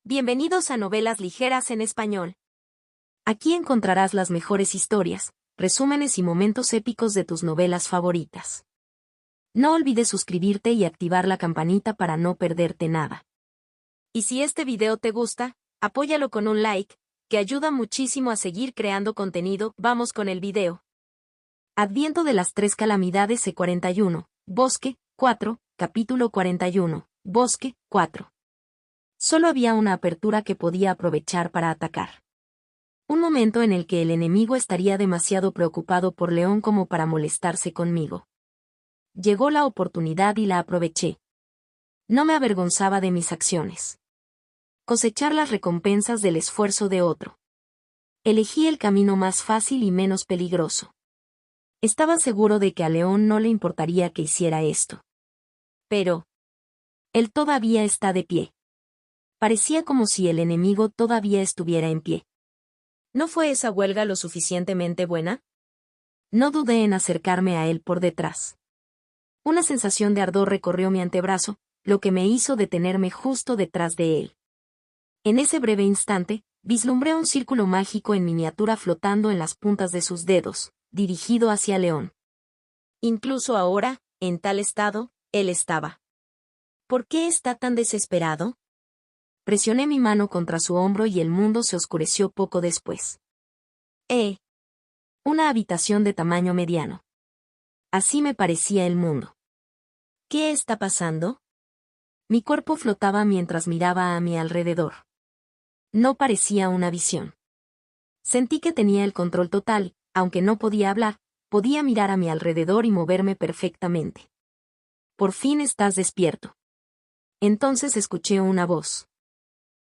Bienvenidos a Novelas Ligeras en Español. Aquí encontrarás las mejores historias, resúmenes y momentos épicos de tus novelas favoritas. No olvides suscribirte y activar la campanita para no perderte nada. Y si este video te gusta, apóyalo con un like, que ayuda muchísimo a seguir creando contenido. Vamos con el video. Adviento de las tres calamidades C41, Bosque, 4, capítulo 41, Bosque, 4. Solo había una apertura que podía aprovechar para atacar. Un momento en el que el enemigo estaría demasiado preocupado por León como para molestarse conmigo. Llegó la oportunidad y la aproveché. No me avergonzaba de mis acciones. Cosechar las recompensas del esfuerzo de otro. Elegí el camino más fácil y menos peligroso. Estaba seguro de que a León no le importaría que hiciera esto. Pero él todavía está de pie. Parecía como si el enemigo todavía estuviera en pie. ¿No fue esa huelga lo suficientemente buena? No dudé en acercarme a él por detrás. Una sensación de ardor recorrió mi antebrazo, lo que me hizo detenerme justo detrás de él. En ese breve instante, vislumbré un círculo mágico en miniatura flotando en las puntas de sus dedos, dirigido hacia León. Incluso ahora, en tal estado, él estaba. ¿Por qué está tan desesperado? Presioné mi mano contra su hombro y el mundo se oscureció poco después. Una habitación de tamaño mediano. Así me parecía el mundo. ¿Qué está pasando? Mi cuerpo flotaba mientras miraba a mi alrededor. No parecía una visión. Sentí que tenía el control total, aunque no podía hablar, podía mirar a mi alrededor y moverme perfectamente. Por fin estás despierto. Entonces escuché una voz.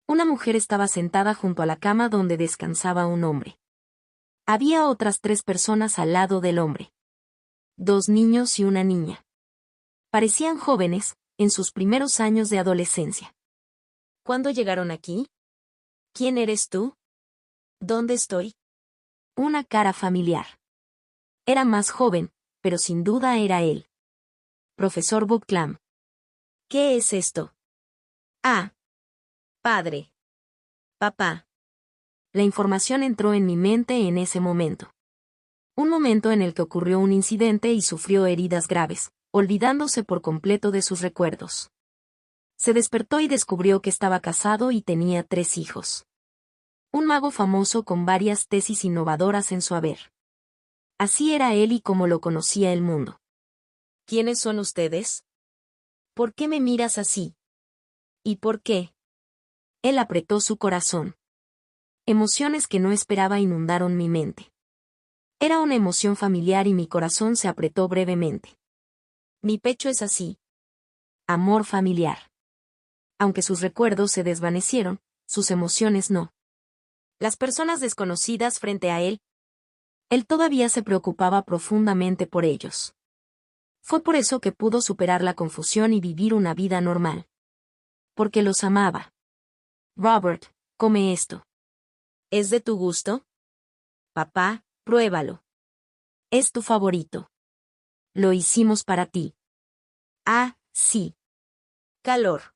Una mujer estaba sentada junto a la cama donde descansaba un hombre. Había otras 3 personas al lado del hombre. 2 niños y una niña. Parecían jóvenes, en sus primeros años de adolescencia. ¿Cuándo llegaron aquí? ¿Quién eres tú? ¿Dónde estoy? Una cara familiar. Era más joven, pero sin duda era él. Profesor Booklam. ¿Qué es esto? Padre. Papá. La información entró en mi mente en ese momento. Un momento en el que ocurrió un incidente y sufrió heridas graves, olvidándose por completo de sus recuerdos. Se despertó y descubrió que estaba casado y tenía 3 hijos. Un mago famoso con varias tesis innovadoras en su haber. Así era él y como lo conocía el mundo. ¿Quiénes son ustedes? ¿Por qué me miras así? ¿Y por qué? Él apretó su corazón. Emociones que no esperaba inundaron mi mente. Era una emoción familiar y mi corazón se apretó brevemente. Mi pecho es así. Amor familiar. Aunque sus recuerdos se desvanecieron, sus emociones no. Las personas desconocidas frente a él. Él todavía se preocupaba profundamente por ellos. Fue por eso que pudo superar la confusión y vivir una vida normal. Porque los amaba. Robert, come esto. ¿Es de tu gusto? Papá, pruébalo. Es tu favorito. Lo hicimos para ti. Ah, sí. Calor.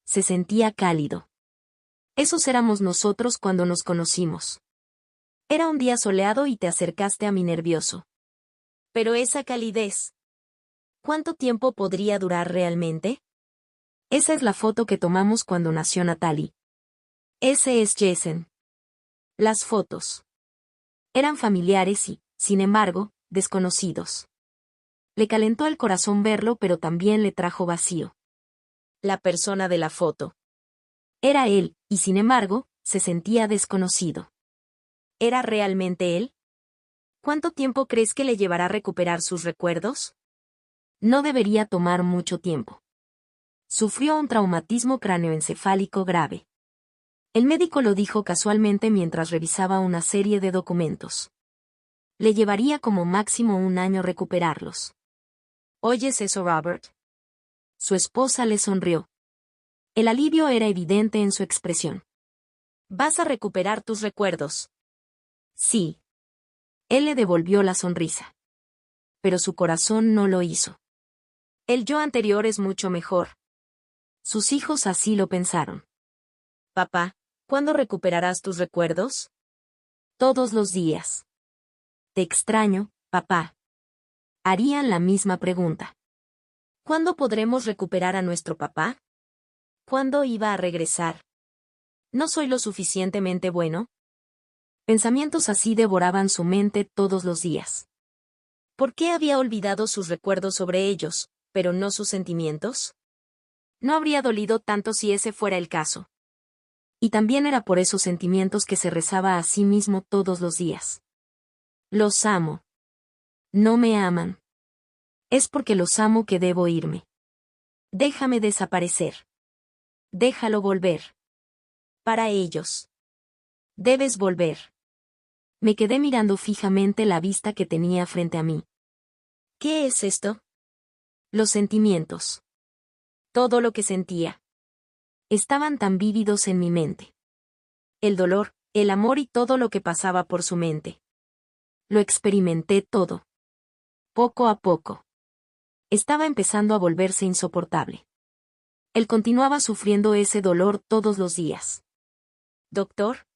Se sentía cálido. Esos éramos nosotros cuando nos conocimos. Era un día soleado y te acercaste a mí nervioso. Pero esa calidez. ¿Cuánto tiempo podría durar realmente? Esa es la foto que tomamos cuando nació Natalie. Ese es Jason. Las fotos. Eran familiares y, sin embargo, desconocidos. Le calentó el corazón verlo, pero también le trajo vacío. La persona de la foto. Era él, y sin embargo, se sentía desconocido. ¿Era realmente él? ¿Cuánto tiempo crees que le llevará a recuperar sus recuerdos? No debería tomar mucho tiempo. Sufrió un traumatismo cráneoencefálico grave. El médico lo dijo casualmente mientras revisaba una serie de documentos. Le llevaría como máximo 1 año recuperarlos. ¿Oyes eso, Robert? Su esposa le sonrió. El alivio era evidente en su expresión. ¿Vas a recuperar tus recuerdos? Sí. Él le devolvió la sonrisa. Pero su corazón no lo hizo. El yo anterior es mucho mejor. Sus hijos así lo pensaron. Papá, ¿cuándo recuperarás tus recuerdos? Todos los días. Te extraño, papá. Harían la misma pregunta. ¿Cuándo podremos recuperar a nuestro papá? ¿Cuándo iba a regresar? ¿No soy lo suficientemente bueno? Pensamientos así devoraban su mente todos los días. ¿Por qué había olvidado sus recuerdos sobre ellos, pero no sus sentimientos? No habría dolido tanto si ese fuera el caso. Y también era por esos sentimientos que se rezaba a sí mismo todos los días. Los amo. No me aman. Es porque los amo que debo irme. Déjame desaparecer. Déjalo volver. Para ellos. Debes volver. Me quedé mirando fijamente la vista que tenía frente a mí. ¿Qué es esto? Los sentimientos. Todo lo que sentía. Estaban tan vívidos en mi mente. El dolor, el amor y todo lo que pasaba por su mente. Lo experimenté todo. Poco a poco. Estaba empezando a volverse insoportable. Él continuaba sufriendo ese dolor todos los días. Doctor,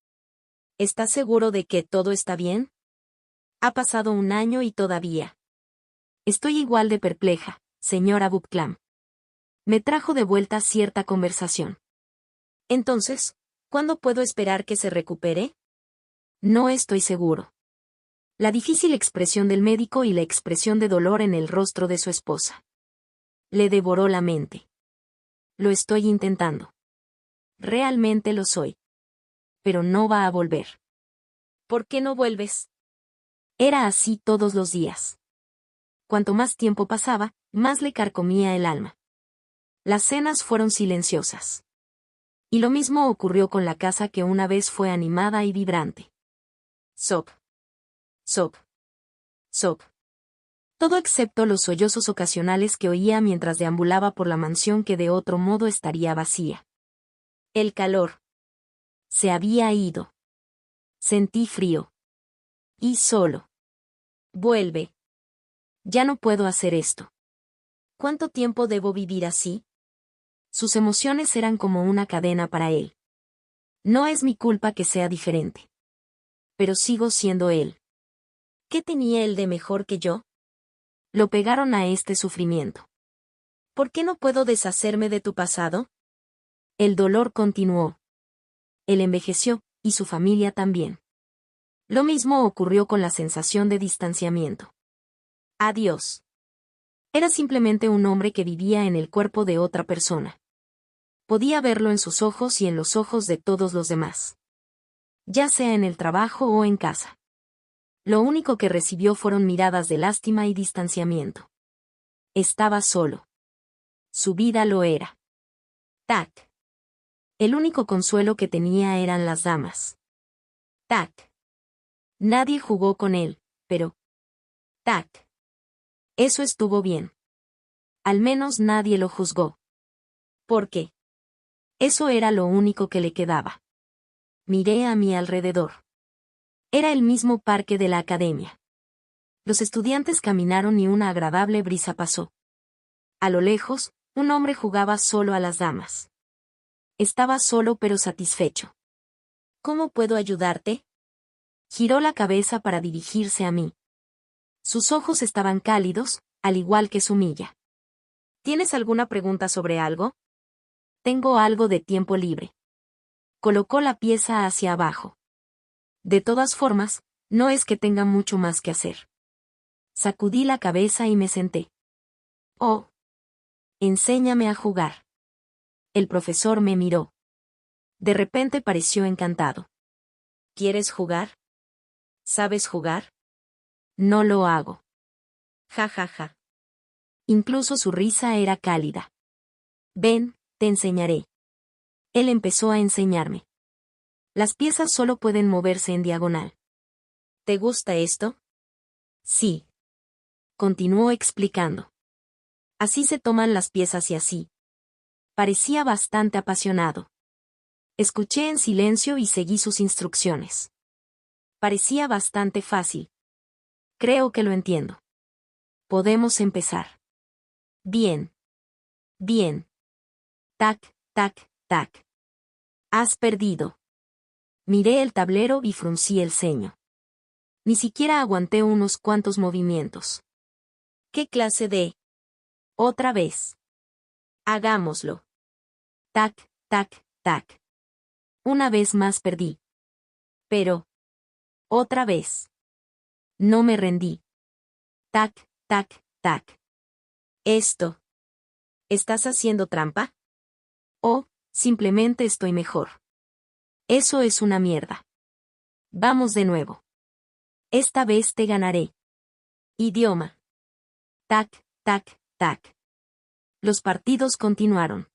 ¿estás seguro de que todo está bien? Ha pasado un año y todavía. Estoy igual de perpleja, señora Bucklam. Me trajo de vuelta cierta conversación. Entonces, ¿cuándo puedo esperar que se recupere? No estoy seguro. La difícil expresión del médico y la expresión de dolor en el rostro de su esposa. Le devoró la mente. Lo estoy intentando. Realmente lo soy. Pero no va a volver. ¿Por qué no vuelves? Era así todos los días. Cuanto más tiempo pasaba, más le carcomía el alma. Las cenas fueron silenciosas. Y lo mismo ocurrió con la casa que una vez fue animada y vibrante. Sob. Sob. Sob. Todo excepto los sollozos ocasionales que oía mientras deambulaba por la mansión que de otro modo estaría vacía. El calor. Se había ido. Sentí frío. Y solo. Vuelve. Ya no puedo hacer esto. ¿Cuánto tiempo debo vivir así? Sus emociones eran como una cadena para él. No es mi culpa que sea diferente. Pero sigo siendo él. ¿Qué tenía él de mejor que yo? Lo pegaron a este sufrimiento. ¿Por qué no puedo deshacerme de tu pasado? El dolor continuó. Él envejeció, y su familia también. Lo mismo ocurrió con la sensación de distanciamiento. Adiós. Era simplemente un hombre que vivía en el cuerpo de otra persona. Podía verlo en sus ojos y en los ojos de todos los demás. Ya sea en el trabajo o en casa. Lo único que recibió fueron miradas de lástima y distanciamiento. Estaba solo. Su vida lo era. Tac. El único consuelo que tenía eran las damas. Tac. Nadie jugó con él, pero... Tac. Eso estuvo bien. Al menos nadie lo juzgó. ¿Por qué? Eso era lo único que le quedaba. Miré a mi alrededor. Era el mismo parque de la academia. Los estudiantes caminaron y una agradable brisa pasó. A lo lejos, un hombre jugaba solo a las damas. Estaba solo pero satisfecho. ¿Cómo puedo ayudarte? Giró la cabeza para dirigirse a mí. Sus ojos estaban cálidos, al igual que su milla. ¿Tienes alguna pregunta sobre algo? Tengo algo de tiempo libre. Colocó la pieza hacia abajo. De todas formas, no es que tenga mucho más que hacer. Sacudí la cabeza y me senté. Oh. Enséñame a jugar. El profesor me miró. De repente pareció encantado. ¿Quieres jugar? ¿Sabes jugar? No lo hago. Ja ja ja. Incluso su risa era cálida. Ven, te enseñaré. Él empezó a enseñarme. Las piezas solo pueden moverse en diagonal. ¿Te gusta esto? Sí. Continuó explicando. Así se toman las piezas y así. Parecía bastante apasionado. Escuché en silencio y seguí sus instrucciones. Parecía bastante fácil. Creo que lo entiendo. Podemos empezar. Bien. Bien. Tac, tac, tac. Has perdido. Miré el tablero y fruncí el ceño. Ni siquiera aguanté unos cuantos movimientos. ¿Qué clase de? Otra vez. Hagámoslo. Tac, tac, tac. Una vez más perdí. Pero. Otra vez. No me rendí. Tac, tac, tac. Esto. ¿Estás haciendo trampa? ¿O, simplemente estoy mejor? Eso es una mierda. Vamos de nuevo. Esta vez te ganaré. Idioma. Tac, tac, tac. Los partidos continuaron.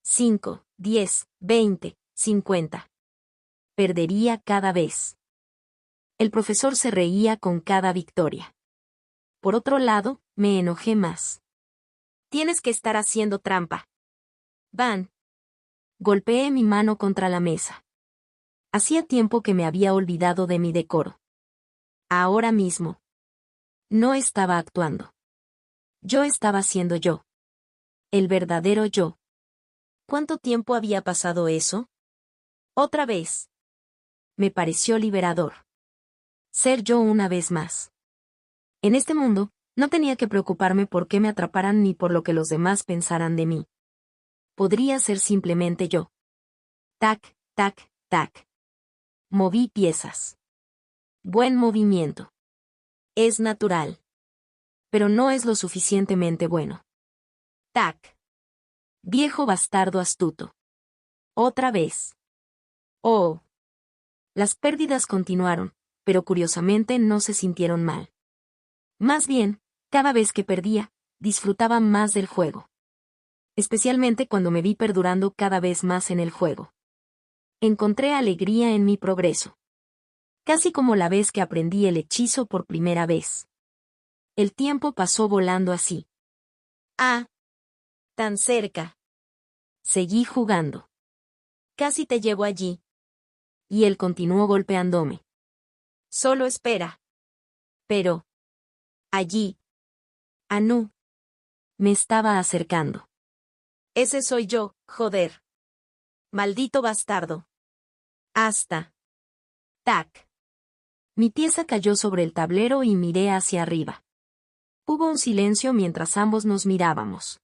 5, 10, 20, 50. Perdería cada vez. El profesor se reía con cada victoria. Por otro lado, me enojé más. Tienes que estar haciendo trampa. Van. Golpeé mi mano contra la mesa. Hacía tiempo que me había olvidado de mi decoro. Ahora mismo. No estaba actuando. Yo estaba siendo yo. El verdadero yo. ¿Cuánto tiempo había pasado eso? Otra vez. Me pareció liberador. Ser yo una vez más. En este mundo, no tenía que preocuparme por qué me atraparan ni por lo que los demás pensaran de mí. Podría ser simplemente yo. Tac, tac, tac. Moví piezas. Buen movimiento. Es natural. Pero no es lo suficientemente bueno. Tac. Viejo bastardo astuto. Otra vez. Oh. Las pérdidas continuaron, pero curiosamente no se sintieron mal. Más bien, cada vez que perdía, disfrutaba más del juego. Especialmente cuando me vi perdurando cada vez más en el juego. Encontré alegría en mi progreso. Casi como la vez que aprendí el hechizo por primera vez. El tiempo pasó volando así. Ah. Tan cerca. Seguí jugando. Casi te llevo allí. Y él continuó golpeándome. Solo espera. Pero. Allí. Anu. Me estaba acercando. Ese soy yo, joder. Maldito bastardo. Hasta. Tac. Mi pieza cayó sobre el tablero y miré hacia arriba. Hubo un silencio mientras ambos nos mirábamos.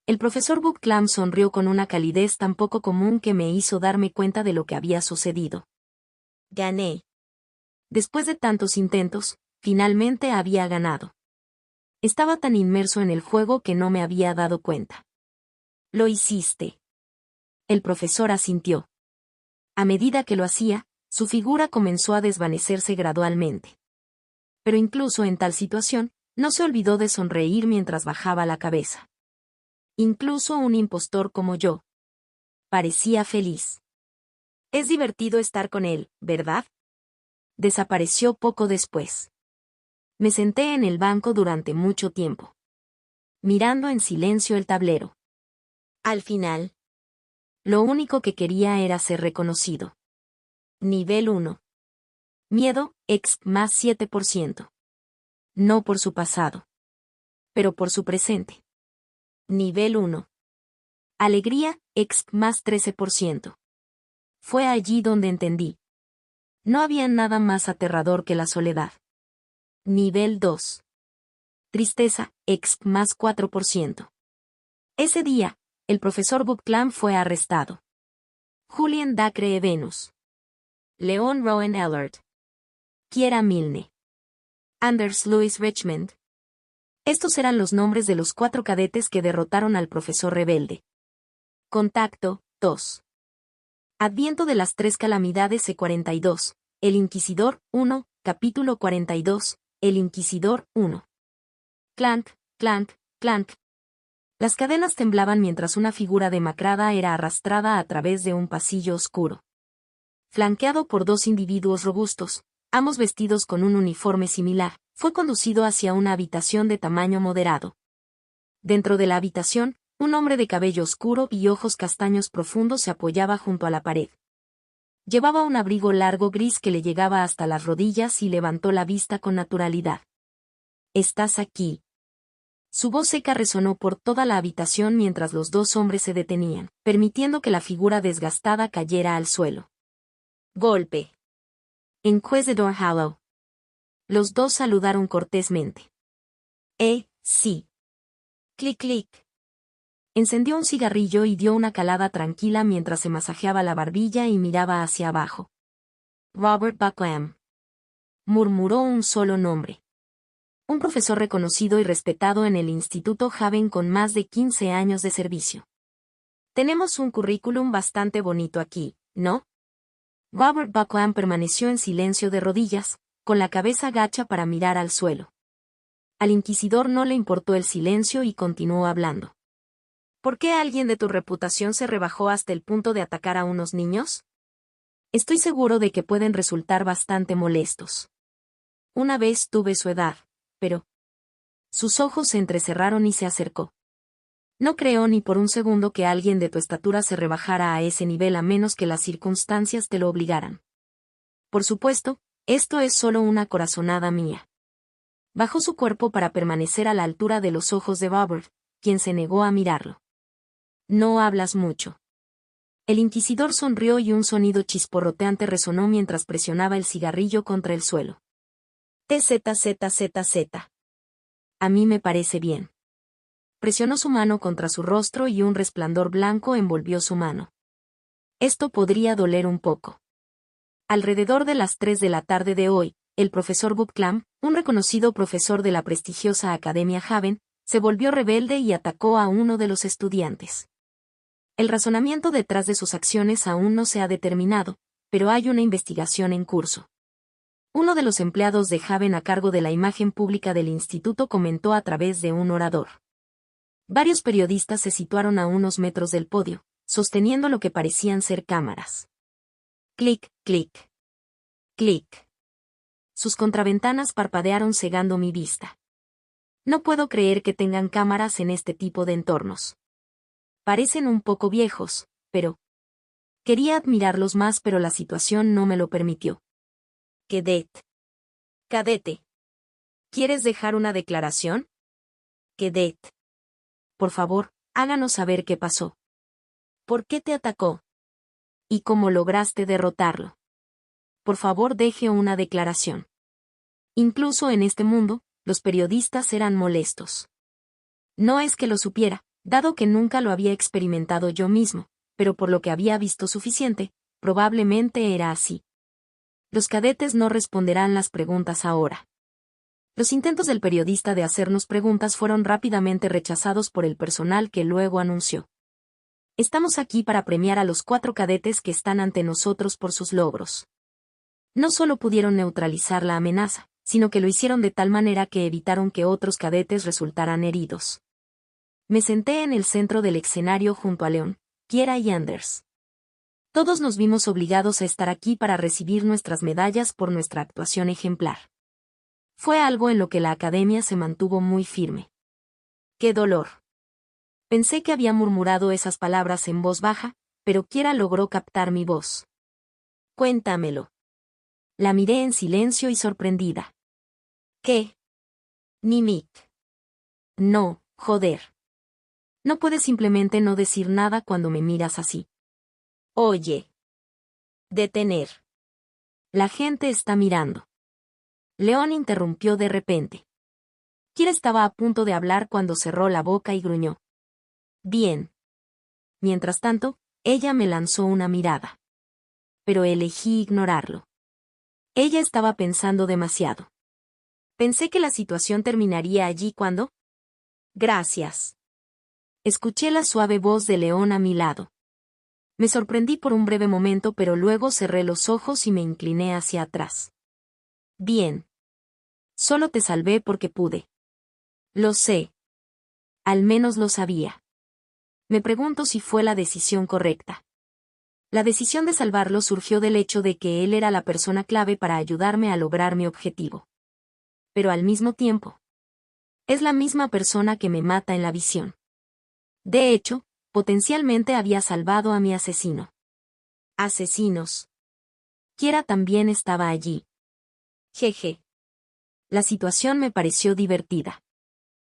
El profesor Bookclam sonrió con una calidez tan poco común que me hizo darme cuenta de lo que había sucedido. Gané. Después de tantos intentos, finalmente había ganado. Estaba tan inmerso en el juego que no me había dado cuenta. Lo hiciste. El profesor asintió. A medida que lo hacía, su figura comenzó a desvanecerse gradualmente. Pero incluso en tal situación, no se olvidó de sonreír mientras bajaba la cabeza. Incluso un impostor como yo. Parecía feliz. Es divertido estar con él, ¿verdad? Desapareció poco después. Me senté en el banco durante mucho tiempo. Mirando en silencio el tablero. Al final. Lo único que quería era ser reconocido. Nivel 1. Miedo, exp más 7%. No por su pasado. Pero por su presente. Nivel 1. Alegría, exp más 13%. Fue allí donde entendí. No había nada más aterrador que la soledad. Nivel 2. Tristeza, exp más 4%. Ese día, el profesor Bookclam fue arrestado. Julian Dacre Venus. Leon Rowan Allard. Kiera Milne. Anders Louis Richmond. Estos eran los nombres de los 4 cadetes que derrotaron al profesor rebelde. Contacto, 2. Adviento de las 3 calamidades E42. El Inquisidor, 1, capítulo 42. El Inquisidor, 1. Clank, clank, clank. Las cadenas temblaban mientras una figura demacrada era arrastrada a través de un pasillo oscuro. Flanqueado por 2 individuos robustos, ambos vestidos con un uniforme similar, fue conducido hacia una habitación de tamaño moderado. Dentro de la habitación, un hombre de cabello oscuro y ojos castaños profundos se apoyaba junto a la pared. Llevaba un abrigo largo gris que le llegaba hasta las rodillas y levantó la vista con naturalidad. «¿Estás aquí?» Su voz seca resonó por toda la habitación mientras los dos hombres se detenían, permitiendo que la figura desgastada cayera al suelo. Golpe. Inquisidor Hollow. Los dos saludaron cortésmente. Sí. Clic, clic. Encendió un cigarrillo y dio una calada tranquila mientras se masajeaba la barbilla y miraba hacia abajo. Robert Bucklam. Murmuró un solo nombre. Un profesor reconocido y respetado en el Instituto Haven con más de 15 años de servicio. Tenemos un currículum bastante bonito aquí, ¿no? Robert Bucklam permaneció en silencio de rodillas, con la cabeza gacha para mirar al suelo. Al inquisidor no le importó el silencio y continuó hablando. ¿Por qué alguien de tu reputación se rebajó hasta el punto de atacar a unos niños? Estoy seguro de que pueden resultar bastante molestos. Una vez tuve su edad, pero... Sus ojos se entrecerraron y se acercó. No creo ni por un segundo que alguien de tu estatura se rebajara a ese nivel a menos que las circunstancias te lo obligaran. Por supuesto, esto es solo una corazonada mía. Bajó su cuerpo para permanecer a la altura de los ojos de Robert, quien se negó a mirarlo. No hablas mucho. El inquisidor sonrió y un sonido chisporroteante resonó mientras presionaba el cigarrillo contra el suelo. TZZZZ. A mí me parece bien. Presionó su mano contra su rostro y un resplandor blanco envolvió su mano. Esto podría doler un poco. Alrededor de las 3 de la tarde de hoy, el profesor Bucklam, un reconocido profesor de la prestigiosa Academia Haven, se volvió rebelde y atacó a uno de los estudiantes. El razonamiento detrás de sus acciones aún no se ha determinado, pero hay una investigación en curso. Uno de los empleados de Haven a cargo de la imagen pública del instituto comentó a través de un orador. Varios periodistas se situaron a unos metros del podio, sosteniendo lo que parecían ser cámaras. Clic, clic. Clic. Sus contraventanas parpadearon cegando mi vista. No puedo creer que tengan cámaras en este tipo de entornos. Parecen un poco viejos, pero... Quería admirarlos más pero la situación no me lo permitió. Cadete. ¿Quieres dejar una declaración? Cadet. Por favor, háganos saber qué pasó. ¿Por qué te atacó? ¿Y cómo lograste derrotarlo? Por favor, deje una declaración. Incluso en este mundo, los periodistas eran molestos. No es que lo supiera, dado que nunca lo había experimentado yo mismo, pero por lo que había visto suficiente, probablemente era así. Los cadetes no responderán las preguntas ahora. Los intentos del periodista de hacernos preguntas fueron rápidamente rechazados por el personal que luego anunció. Estamos aquí para premiar a los 4 cadetes que están ante nosotros por sus logros. No solo pudieron neutralizar la amenaza, sino que lo hicieron de tal manera que evitaron que otros cadetes resultaran heridos. Me senté en el centro del escenario junto a Leon, Kiera y Anders. Todos nos vimos obligados a estar aquí para recibir nuestras medallas por nuestra actuación ejemplar. Fue algo en lo que la academia se mantuvo muy firme. ¡Qué dolor! Pensé que había murmurado esas palabras en voz baja, pero Kiera logró captar mi voz. Cuéntamelo. La miré en silencio y sorprendida. ¿Qué? Mimic. No, joder. No puedes simplemente no decir nada cuando me miras así. Oye. Detener. La gente está mirando. León interrumpió de repente. Kiera estaba a punto de hablar cuando cerró la boca y gruñó. Bien. Mientras tanto, ella me lanzó una mirada. Pero elegí ignorarlo. Ella estaba pensando demasiado. Pensé que la situación terminaría allí cuando... Gracias. Escuché la suave voz de León a mi lado. Me sorprendí por un breve momento pero luego cerré los ojos y me incliné hacia atrás. Bien. Solo te salvé porque pude. Lo sé. Al menos lo sabía. Me pregunto si fue la decisión correcta. La decisión de salvarlo surgió del hecho de que él era la persona clave para ayudarme a lograr mi objetivo. Pero al mismo tiempo, es la misma persona que me mata en la visión. De hecho, potencialmente había salvado a mi asesino. Asesinos. Kiera también estaba allí. Jeje. La situación me pareció divertida.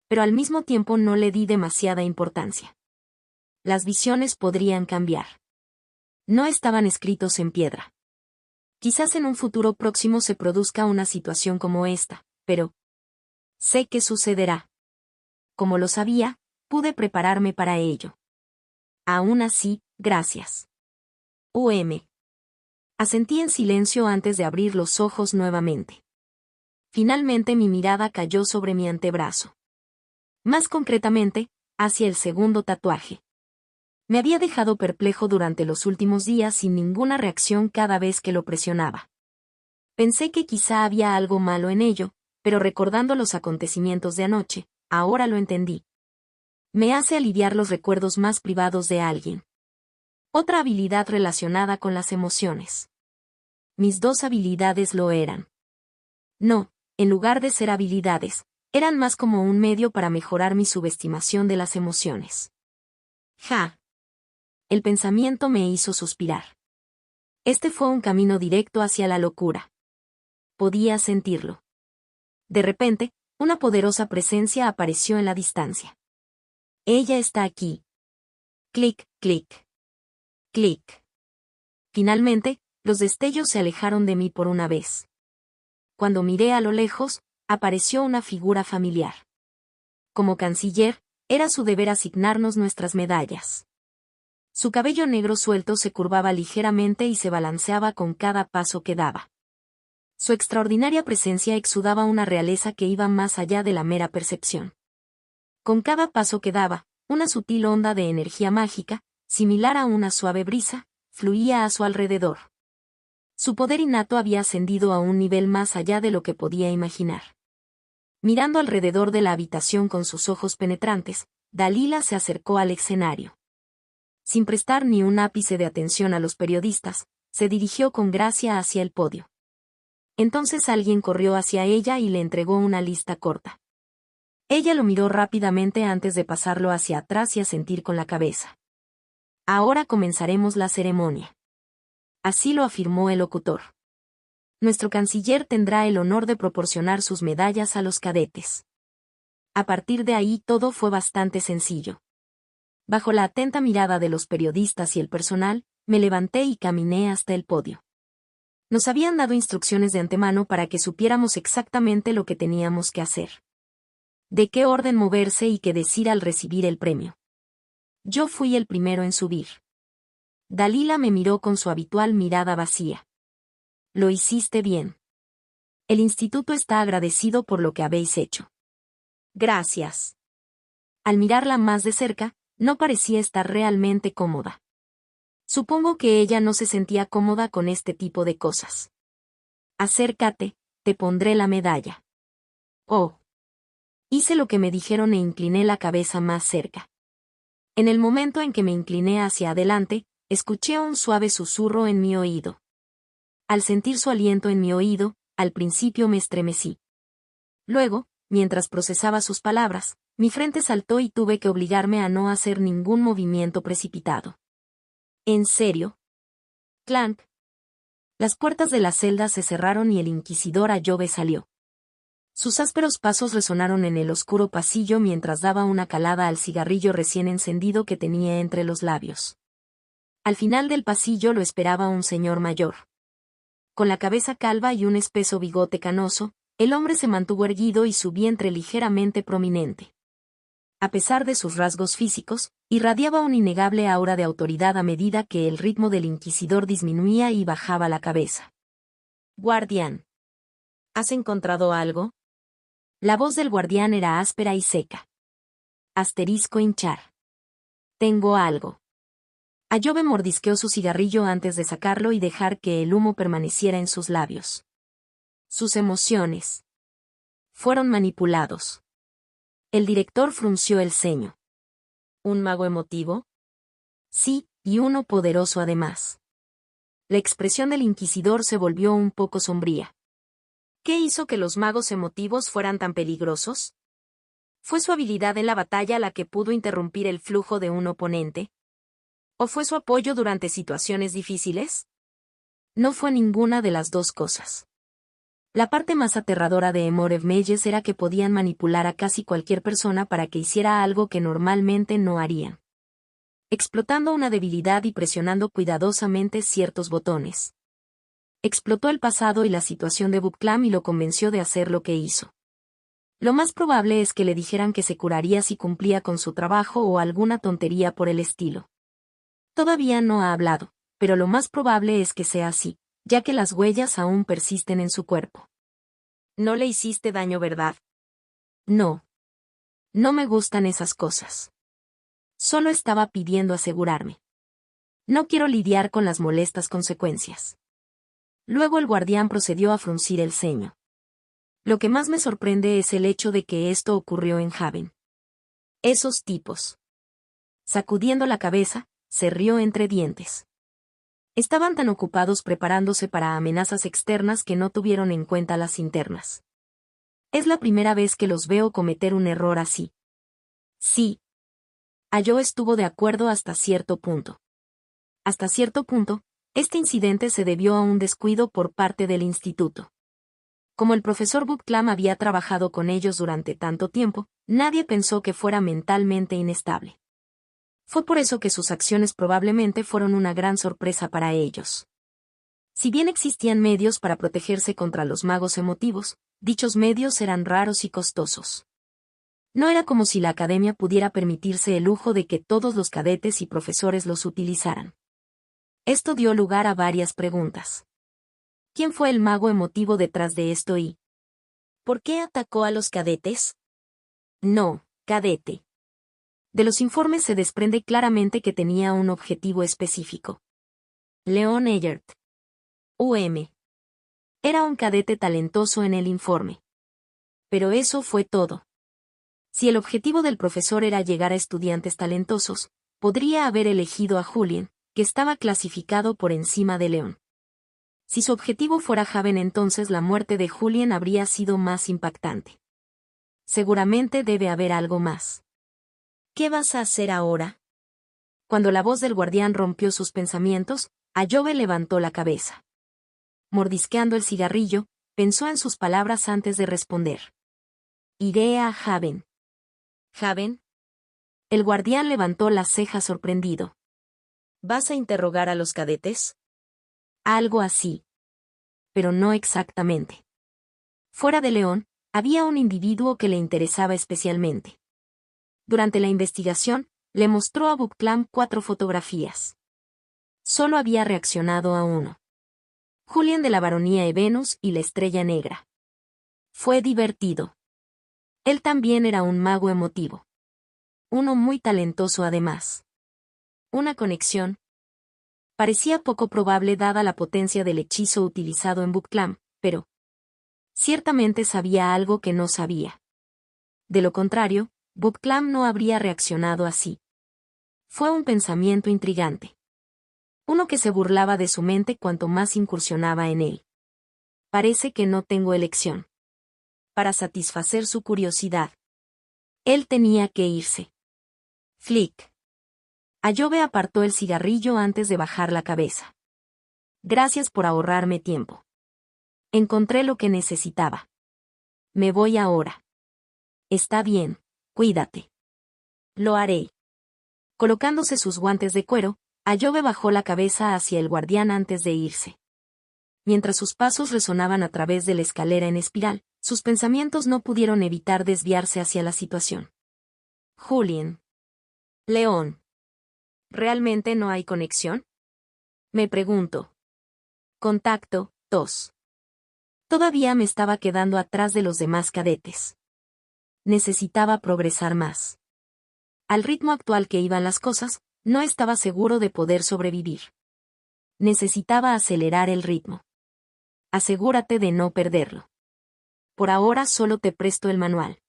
pero al mismo tiempo no le di demasiada importancia. Las visiones podrían cambiar. No estaban escritos en piedra. Quizás en un futuro próximo se produzca una situación como esta, pero sé que sucederá. Como lo sabía, pude prepararme para ello. Aún así, gracias. Asentí en silencio antes de abrir los ojos nuevamente. Finalmente mi mirada cayó sobre mi antebrazo. Más concretamente, hacia el segundo tatuaje. Me había dejado perplejo durante los últimos días sin ninguna reacción cada vez que lo presionaba. Pensé que quizá había algo malo en ello, pero recordando los acontecimientos de anoche, ahora lo entendí. Me hace aliviar los recuerdos más privados de alguien. Otra habilidad relacionada con las emociones. Mis dos habilidades lo eran. No, en lugar de ser habilidades, eran más como un medio para mejorar mi subestimación de las emociones. El pensamiento me hizo suspirar. Este fue un camino directo hacia la locura. Podía sentirlo. De repente, una poderosa presencia apareció en la distancia. Ella está aquí. Clic, clic. Clic. Finalmente, los destellos se alejaron de mí por una vez. Cuando miré a lo lejos, apareció una figura familiar. Como canciller, era su deber asignarnos nuestras medallas. Su cabello negro suelto se curvaba ligeramente y se balanceaba con cada paso que daba. Su extraordinaria presencia exudaba una realeza que iba más allá de la mera percepción. Con cada paso que daba, una sutil onda de energía mágica, similar a una suave brisa, fluía a su alrededor. Su poder innato había ascendido a un nivel más allá de lo que podía imaginar. Mirando alrededor de la habitación con sus ojos penetrantes, Dalila se acercó al escenario. Sin prestar ni un ápice de atención a los periodistas, se dirigió con gracia hacia el podio. Entonces alguien corrió hacia ella y le entregó una lista corta. Ella lo miró rápidamente antes de pasarlo hacia atrás y asentir con la cabeza. Ahora comenzaremos la ceremonia. Así lo afirmó el locutor. Nuestro canciller tendrá el honor de proporcionar sus medallas a los cadetes. A partir de ahí todo fue bastante sencillo. Bajo la atenta mirada de los periodistas y el personal, me levanté y caminé hasta el podio. Nos habían dado instrucciones de antemano para que supiéramos exactamente lo que teníamos que hacer. De qué orden moverse y qué decir al recibir el premio. Yo fui el primero en subir. Dalila me miró con su habitual mirada vacía. Lo hiciste bien. El instituto está agradecido por lo que habéis hecho. Gracias. Al mirarla más de cerca, no parecía estar realmente cómoda. Supongo que ella no se sentía cómoda con este tipo de cosas. Acércate, te pondré la medalla. Oh. Hice lo que me dijeron e incliné la cabeza más cerca. En el momento en que me incliné hacia adelante, escuché un suave susurro en mi oído. Al sentir su aliento en mi oído, al principio me estremecí. Luego, mientras procesaba sus palabras, mi frente saltó y tuve que obligarme a no hacer ningún movimiento precipitado. ¿En serio? Clank. Las puertas de la celda se cerraron y el inquisidor Ayobe salió. Sus ásperos pasos resonaron en el oscuro pasillo mientras daba una calada al cigarrillo recién encendido que tenía entre los labios. Al final del pasillo lo esperaba un señor mayor. Con la cabeza calva y un espeso bigote canoso, el hombre se mantuvo erguido y su vientre ligeramente prominente. A pesar de sus rasgos físicos, irradiaba una innegable aura de autoridad a medida que el ritmo del inquisidor disminuía y bajaba la cabeza. Guardián. ¿Has encontrado algo? La voz del guardián era áspera y seca. Asterisco hinchar. Tengo algo. Ayobe mordisqueó su cigarrillo antes de sacarlo y dejar que el humo permaneciera en sus labios. Sus emociones fueron manipulados. El director frunció el ceño. ¿Un mago emotivo? Sí, y uno poderoso además. La expresión del inquisidor se volvió un poco sombría. ¿Qué hizo que los magos emotivos fueran tan peligrosos? ¿Fue su habilidad en la batalla la que pudo interrumpir el flujo de un oponente? ¿O fue su apoyo durante situaciones difíciles? No fue ninguna de las dos cosas. La parte más aterradora de Emorev Meyes era que podían manipular a casi cualquier persona para que hiciera algo que normalmente no harían. Explotando una debilidad y presionando cuidadosamente ciertos botones. Explotó el pasado y la situación de Bookclam y lo convenció de hacer lo que hizo. Lo más probable es que le dijeran que se curaría si cumplía con su trabajo o alguna tontería por el estilo. Todavía no ha hablado, pero lo más probable es que sea así, ya que las huellas aún persisten en su cuerpo. No le hiciste daño, ¿verdad? No. No me gustan esas cosas. Solo estaba pidiendo asegurarme. No quiero lidiar con las molestas consecuencias. Luego el guardián procedió a fruncir el ceño. Lo que más me sorprende es el hecho de que esto ocurrió en Haven. Esos tipos. Sacudiendo la cabeza, se rió entre dientes. Estaban tan ocupados preparándose para amenazas externas que no tuvieron en cuenta las internas. Es la primera vez que los veo cometer un error así. Sí. Ayo estuvo de acuerdo hasta cierto punto. Hasta cierto punto, este incidente se debió a un descuido por parte del instituto. Como el profesor Bookclam había trabajado con ellos durante tanto tiempo, nadie pensó que fuera mentalmente inestable. Fue por eso que sus acciones probablemente fueron una gran sorpresa para ellos. Si bien existían medios para protegerse contra los magos emotivos, dichos medios eran raros y costosos. No era como si la academia pudiera permitirse el lujo de que todos los cadetes y profesores los utilizaran. Esto dio lugar a varias preguntas. ¿Quién fue el mago emotivo detrás de esto y por qué atacó a los cadetes? No, cadete. De los informes se desprende claramente que tenía un objetivo específico. Leon Eyert. UM. Era un cadete talentoso en el informe. Pero eso fue todo. Si el objetivo del profesor era llegar a estudiantes talentosos, podría haber elegido a Julien, que estaba clasificado por encima de Leon. Si su objetivo fuera Haven, entonces la muerte de Julien habría sido más impactante. Seguramente debe haber algo más. ¿Qué vas a hacer ahora? Cuando la voz del guardián rompió sus pensamientos, Ayobe levantó la cabeza. Mordisqueando el cigarrillo, pensó en sus palabras antes de responder. Iré a Haven. ¿Haven? El guardián levantó las cejas sorprendido. ¿Vas a interrogar a los cadetes? Algo así. Pero no exactamente. Fuera de León, había un individuo que le interesaba especialmente. Durante la investigación, le mostró a Bookclam 4 fotografías. Solo había reaccionado a uno. Julien de la Baronía de Venus y la Estrella Negra. Fue divertido. Él también era un mago emotivo. Uno muy talentoso además. Una conexión. Parecía poco probable dada la potencia del hechizo utilizado en Bookclam, pero ciertamente sabía algo que no sabía. De lo contrario, Bookclam no habría reaccionado así. Fue un pensamiento intrigante. Uno que se burlaba de su mente cuanto más incursionaba en él. Parece que no tengo elección. Para satisfacer su curiosidad. Él tenía que irse. Flick. Ayobe apartó el cigarrillo antes de bajar la cabeza. Gracias por ahorrarme tiempo. Encontré lo que necesitaba. Me voy ahora. Está bien, cuídate. Lo haré. Colocándose sus guantes de cuero, Ayobe bajó la cabeza hacia el guardián antes de irse. Mientras sus pasos resonaban a través de la escalera en espiral, sus pensamientos no pudieron evitar desviarse hacia la situación. Julien. León. ¿Realmente no hay conexión? Me pregunto. Contacto, tos. Todavía me estaba quedando atrás de los demás cadetes. Necesitaba progresar más. Al ritmo actual que iban las cosas, no estaba seguro de poder sobrevivir. Necesitaba acelerar el ritmo. Asegúrate de no perderlo. Por ahora solo te presto el manual.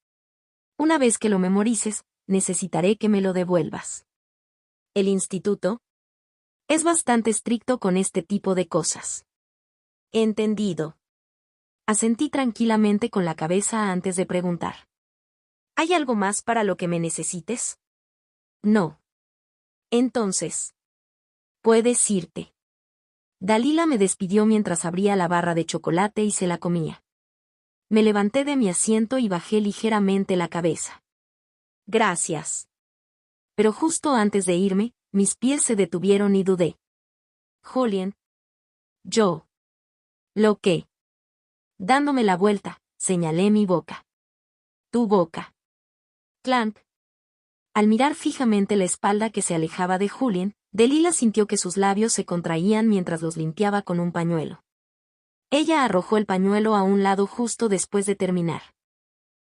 Una vez que lo memorices, necesitaré que me lo devuelvas. El instituto es bastante estricto con este tipo de cosas. Entendido. Asentí tranquilamente con la cabeza antes de preguntar. ¿Hay algo más para lo que me necesites? No. Entonces, puedes irte. Dalila me despidió mientras abría la barra de chocolate y se la comía. Me levanté de mi asiento y bajé ligeramente la cabeza. Gracias. Pero justo antes de irme, mis pies se detuvieron y dudé. Julian. Yo. ¿Lo qué? Dándome la vuelta, señalé mi boca. Tu boca. Clank. Al mirar fijamente la espalda que se alejaba de Julian, Delilah sintió que sus labios se contraían mientras los limpiaba con un pañuelo. Ella arrojó el pañuelo a un lado justo después de terminar.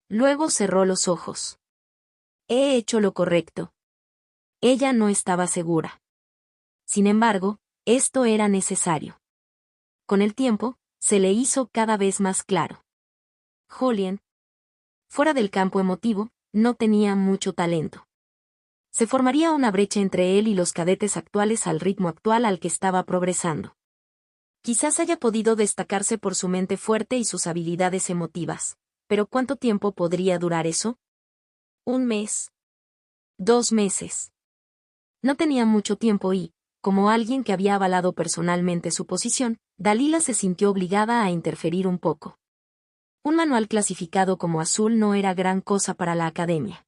Luego cerró los ojos. He hecho lo correcto. Ella no estaba segura. Sin embargo, esto era necesario. Con el tiempo, se le hizo cada vez más claro. Julian, fuera del campo emotivo, no tenía mucho talento. Se formaría una brecha entre él y los cadetes actuales al ritmo actual al que estaba progresando. Quizás haya podido destacarse por su mente fuerte y sus habilidades emotivas, pero ¿cuánto tiempo podría durar eso? ¿Un mes? 2 meses. No tenía mucho tiempo y, como alguien que había avalado personalmente su posición, Delilah se sintió obligada a interferir un poco. Un manual clasificado como azul no era gran cosa para la academia.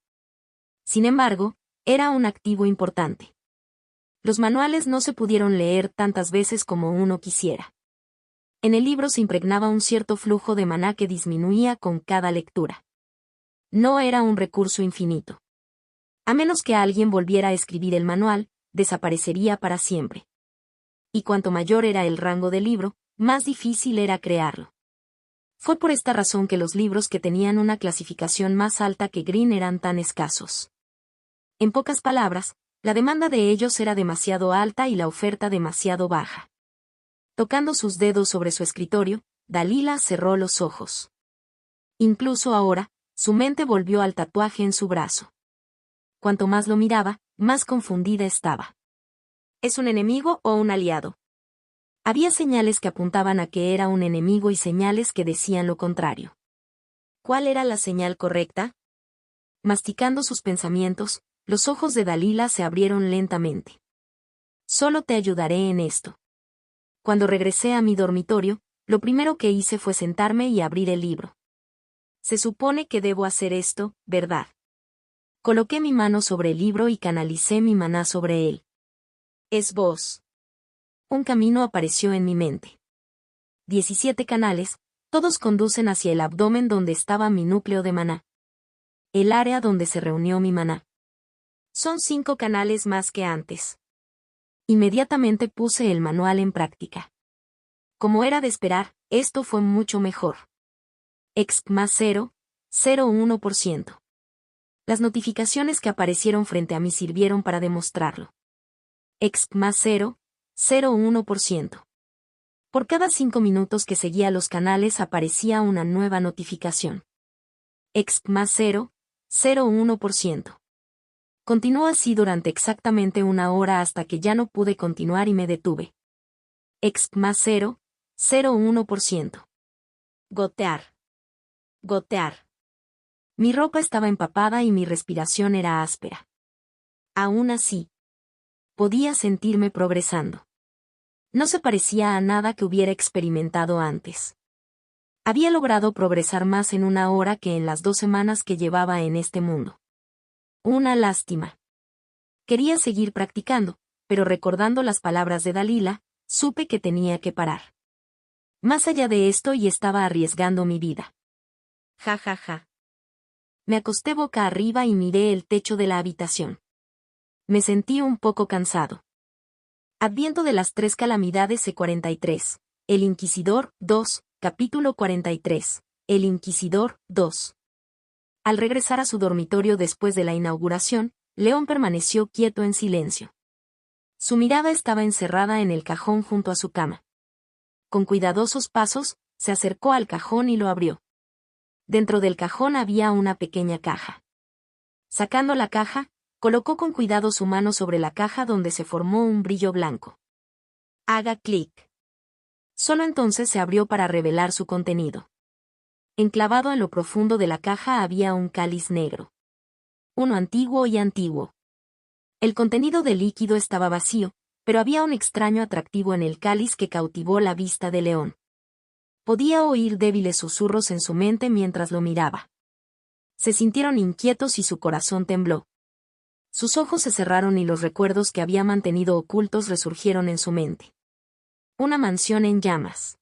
Sin embargo, era un activo importante. Los manuales no se pudieron leer tantas veces como uno quisiera. En el libro se impregnaba un cierto flujo de maná que disminuía con cada lectura. No era un recurso infinito. A menos que alguien volviera a escribir el manual, desaparecería para siempre. Y cuanto mayor era el rango del libro, más difícil era crearlo. Fue por esta razón que los libros que tenían una clasificación más alta que Green eran tan escasos. En pocas palabras, la demanda de ellos era demasiado alta y la oferta demasiado baja. Tocando sus dedos sobre su escritorio, Delilah cerró los ojos. Incluso ahora, su mente volvió al tatuaje en su brazo. Cuanto más lo miraba, más confundida estaba. ¿Es un enemigo o un aliado? Había señales que apuntaban a que era un enemigo y señales que decían lo contrario. ¿Cuál era la señal correcta? Masticando sus pensamientos, los ojos de Delilah se abrieron lentamente. Solo te ayudaré en esto. Cuando regresé a mi dormitorio, lo primero que hice fue sentarme y abrir el libro. Se supone que debo hacer esto, ¿verdad? Coloqué mi mano sobre el libro y canalicé mi maná sobre él. Es vos. Un camino apareció en mi mente. 17 canales, todos conducen hacia el abdomen donde estaba mi núcleo de maná. El área donde se reunió mi maná. Son 5 canales más que antes. Inmediatamente puse el manual en práctica. Como era de esperar, esto fue mucho mejor. Exp más 0,01%. Las notificaciones que aparecieron frente a mí sirvieron para demostrarlo. Exp más 0,01%. Por cada 5 minutos que seguía los canales aparecía una nueva notificación. Exp más 0,01%. Continuó así durante exactamente 1 hora hasta que ya no pude continuar y me detuve. Exp más 0,01%. Gotear. Gotear. Mi ropa estaba empapada y mi respiración era áspera. Aún así, podía sentirme progresando. No se parecía a nada que hubiera experimentado antes. Había logrado progresar más en 1 hora que en las 2 semanas que llevaba en este mundo. Una lástima. Quería seguir practicando, pero recordando las palabras de Delilah, supe que tenía que parar. Más allá de esto y estaba arriesgando mi vida. Ja ja ja. Me acosté boca arriba y miré el techo de la habitación. Me sentí un poco cansado. Adviento de las 3 calamidades C43. El Inquisidor 2, capítulo 43. El Inquisidor 2. Al regresar a su dormitorio después de la inauguración, León permaneció quieto en silencio. Su mirada estaba encerrada en el cajón junto a su cama. Con cuidadosos pasos, se acercó al cajón y lo abrió. Dentro del cajón había una pequeña caja. Sacando la caja, colocó con cuidado su mano sobre la caja donde se formó un brillo blanco. Haga clic. Solo entonces se abrió para revelar su contenido. Enclavado en lo profundo de la caja había un cáliz negro. Uno antiguo y antiguo. El contenido del líquido estaba vacío, pero había un extraño atractivo en el cáliz que cautivó la vista de León. Podía oír débiles susurros en su mente mientras lo miraba. Se sintieron inquietos y su corazón tembló. Sus ojos se cerraron y los recuerdos que había mantenido ocultos resurgieron en su mente. Una mansión en llamas.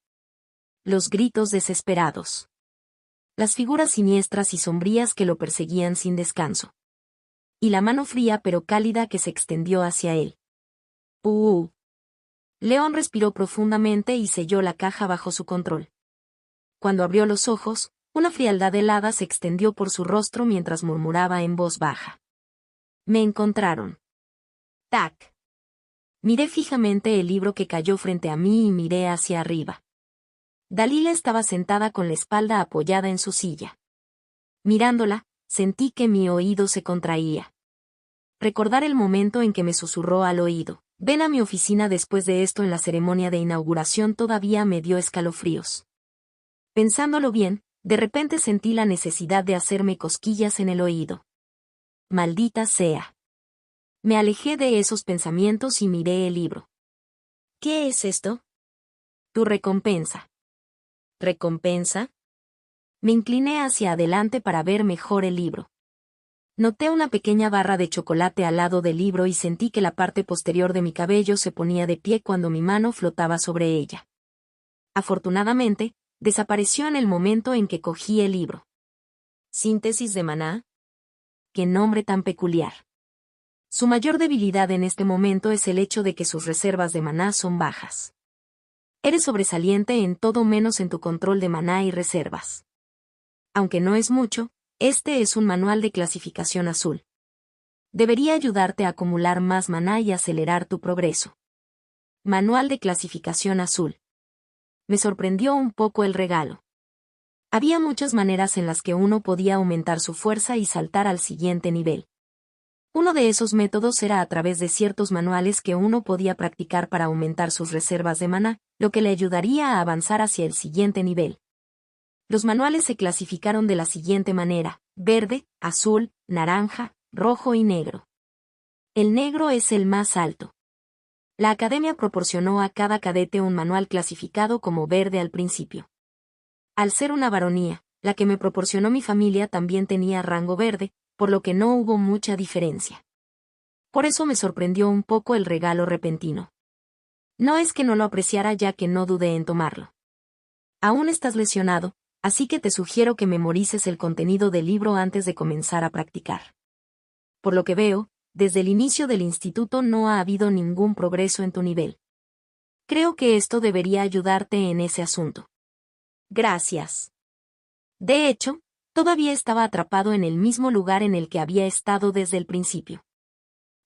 Los gritos desesperados. Las figuras siniestras y sombrías que lo perseguían sin descanso. Y la mano fría pero cálida que se extendió hacia él. León respiró profundamente y selló la caja bajo su control. Cuando abrió los ojos, una frialdad helada se extendió por su rostro mientras murmuraba en voz baja. Me encontraron. Tac. Miré fijamente el libro que cayó frente a mí y miré hacia arriba. Dalila estaba sentada con la espalda apoyada en su silla. Mirándola, sentí que mi oído se contraía. Recordar el momento en que me susurró al oído. Ven a mi oficina después de esto en la ceremonia de inauguración todavía me dio escalofríos. Pensándolo bien, de repente sentí la necesidad de hacerme cosquillas en el oído. Maldita sea. Me alejé de esos pensamientos y miré el libro. ¿Qué es esto? Tu recompensa. ¿Recompensa? Me incliné hacia adelante para ver mejor el libro. Noté una pequeña barra de chocolate al lado del libro y sentí que la parte posterior de mi cabello se ponía de pie cuando mi mano flotaba sobre ella. Afortunadamente, desapareció en el momento en que cogí el libro. ¿Síntesis de maná? ¡Qué nombre tan peculiar! Su mayor debilidad en este momento es el hecho de que sus reservas de maná son bajas. Eres sobresaliente en todo menos en tu control de maná y reservas. Aunque no es mucho, este es un manual de clasificación azul. Debería ayudarte a acumular más maná y acelerar tu progreso. Manual de clasificación azul. Me sorprendió un poco el regalo. Había muchas maneras en las que uno podía aumentar su fuerza y saltar al siguiente nivel. Uno de esos métodos era a través de ciertos manuales que uno podía practicar para aumentar sus reservas de maná, lo que le ayudaría a avanzar hacia el siguiente nivel. Los manuales se clasificaron de la siguiente manera: verde, azul, naranja, rojo y negro. El negro es el más alto. La academia proporcionó a cada cadete un manual clasificado como verde al principio. Al ser una baronía, la que me proporcionó mi familia también tenía rango verde, por lo que no hubo mucha diferencia. Por eso me sorprendió un poco el regalo repentino. No es que no lo apreciara ya que no dudé en tomarlo. Aún estás lesionado, así que te sugiero que memorices el contenido del libro antes de comenzar a practicar. Por lo que veo, desde el inicio del instituto no ha habido ningún progreso en tu nivel. Creo que esto debería ayudarte en ese asunto. Gracias. De hecho, todavía estaba atrapado en el mismo lugar en el que había estado desde el principio.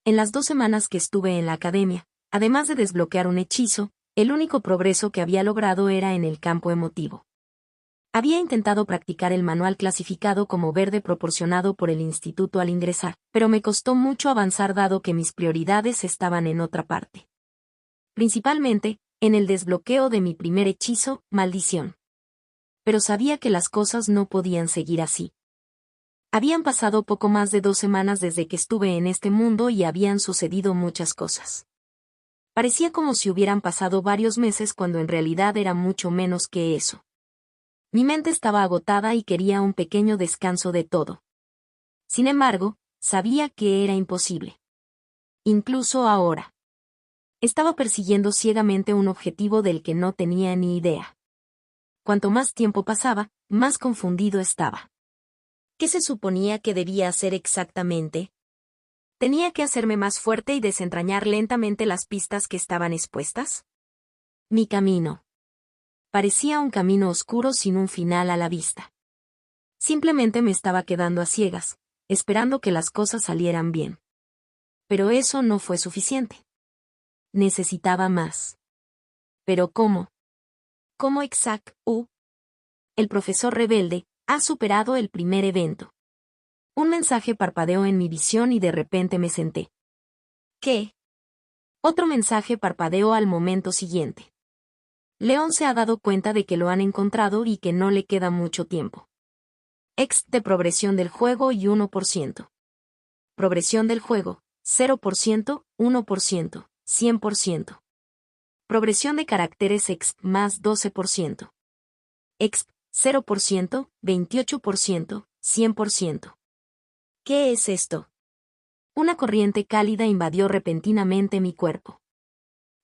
En las 2 semanas que estuve en la academia, además de desbloquear un hechizo, el único progreso que había logrado era en el campo emotivo. Había intentado practicar el manual clasificado como verde proporcionado por el instituto al ingresar, pero me costó mucho avanzar dado que mis prioridades estaban en otra parte. Principalmente, en el desbloqueo de mi primer hechizo, maldición. Pero sabía que las cosas no podían seguir así. Habían pasado poco más de 2 semanas desde que estuve en este mundo y habían sucedido muchas cosas. Parecía como si hubieran pasado varios meses cuando en realidad era mucho menos que eso. Mi mente estaba agotada y quería un pequeño descanso de todo. Sin embargo, sabía que era imposible. Incluso ahora. Estaba persiguiendo ciegamente un objetivo del que no tenía ni idea. Cuanto más tiempo pasaba, más confundido estaba. ¿Qué se suponía que debía hacer exactamente? ¿Tenía que hacerme más fuerte y desentrañar lentamente las pistas que estaban expuestas? Mi camino. Parecía un camino oscuro sin un final a la vista. Simplemente me estaba quedando a ciegas, esperando que las cosas salieran bien. Pero eso no fue suficiente. Necesitaba más. ¿Pero cómo? ¿Cómo el profesor rebelde, ha superado el primer evento? Un mensaje parpadeó en mi visión y de repente me senté. ¿Qué? Otro mensaje parpadeó al momento siguiente. León se ha dado cuenta de que lo han encontrado y que no le queda mucho tiempo. Ex de progresión del juego y 1%. Progresión del juego, 0%, 1%, 100%. Progresión de caracteres ex más 12%. exp. 0%, 28%, 100%. ¿Qué es esto? Una corriente cálida invadió repentinamente mi cuerpo.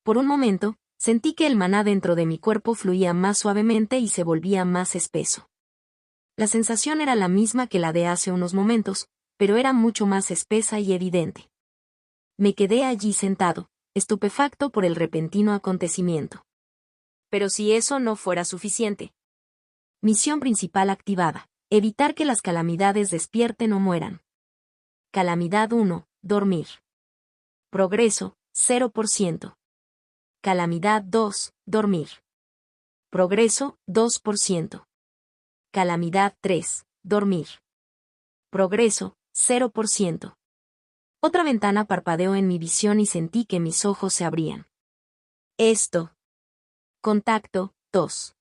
Por un momento, sentí que el maná dentro de mi cuerpo fluía más suavemente y se volvía más espeso. La sensación era la misma que la de hace unos momentos, pero era mucho más espesa y evidente. Me quedé allí sentado, estupefacto por el repentino acontecimiento. Pero si eso no fuera suficiente. Misión principal activada: evitar que las calamidades despierten o mueran. Calamidad 1, dormir. Progreso, 0%. Calamidad 2, dormir. Progreso, 2%. Calamidad 3, dormir. Progreso, 0%. Otra ventana parpadeó en mi visión y sentí que mis ojos se abrían. Esto. Contacto, 2.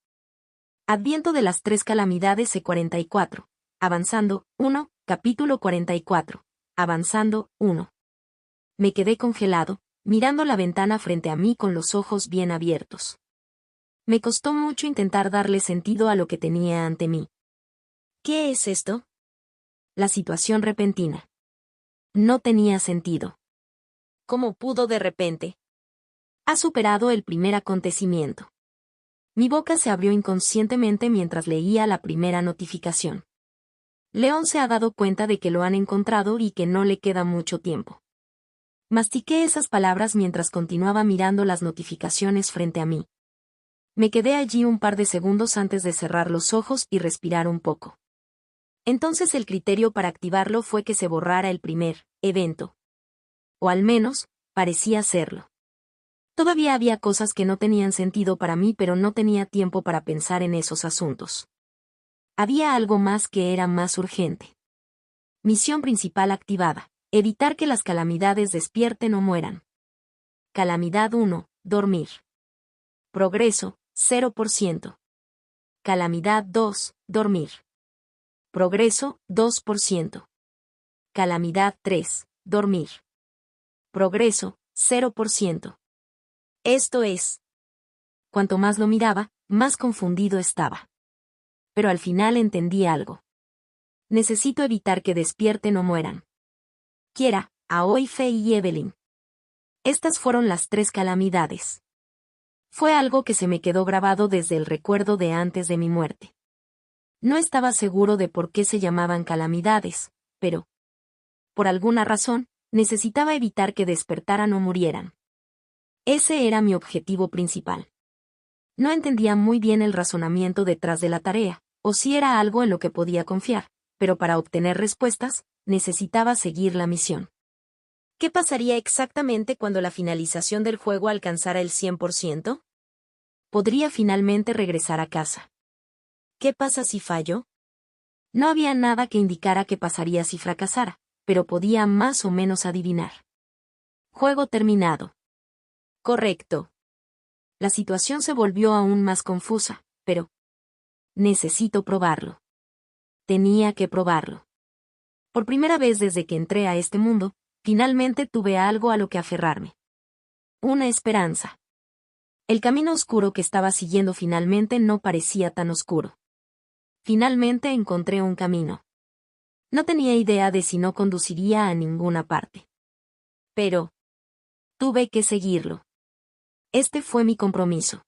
Adviento de las 3 calamidades E44. Avanzando, 1, capítulo 44. Avanzando, 1. Me quedé congelado, mirando la ventana frente a mí con los ojos bien abiertos. Me costó mucho intentar darle sentido a lo que tenía ante mí. ¿Qué es esto? La situación repentina. No tenía sentido. ¿Cómo pudo de repente? Ha superado el primer acontecimiento. Mi boca se abrió inconscientemente mientras leía la primera notificación. León se ha dado cuenta de que lo han encontrado y que no le queda mucho tiempo. Mastiqué esas palabras mientras continuaba mirando las notificaciones frente a mí. Me quedé allí un par de segundos antes de cerrar los ojos y respirar un poco. Entonces el criterio para activarlo fue que se borrara el primer evento. O al menos, parecía serlo. Todavía había cosas que no tenían sentido para mí, pero no tenía tiempo para pensar en esos asuntos. Había algo más que era más urgente. Misión principal activada: evitar que las calamidades despierten o mueran. Calamidad 1, dormir. Progreso, 0%. Calamidad 2, dormir. Progreso, 2%. Calamidad 3, dormir. Progreso, 0%. Esto es. Cuanto más lo miraba, más confundido estaba. Pero al final entendí algo. Necesito evitar que despierten o mueran. Kiera, Aoi, Fei y Evelyn. Estas fueron las 3 calamidades. Fue algo que se me quedó grabado desde el recuerdo de antes de mi muerte. No estaba seguro de por qué se llamaban calamidades, pero, por alguna razón, necesitaba evitar que despertaran o murieran. Ese era mi objetivo principal. No entendía muy bien el razonamiento detrás de la tarea, o si era algo en lo que podía confiar, pero para obtener respuestas, necesitaba seguir la misión. ¿Qué pasaría exactamente cuando la finalización del juego alcanzara el 100%? Podría finalmente regresar a casa. ¿Qué pasa si fallo? No había nada que indicara qué pasaría si fracasara, pero podía más o menos adivinar. Juego terminado. Correcto. La situación se volvió aún más confusa, pero necesito probarlo. Tenía que probarlo. Por primera vez desde que entré a este mundo, finalmente tuve algo a lo que aferrarme. Una esperanza. El camino oscuro que estaba siguiendo finalmente no parecía tan oscuro. Finalmente encontré un camino. No tenía idea de si no conduciría a ninguna parte. Pero tuve que seguirlo. Este fue mi compromiso.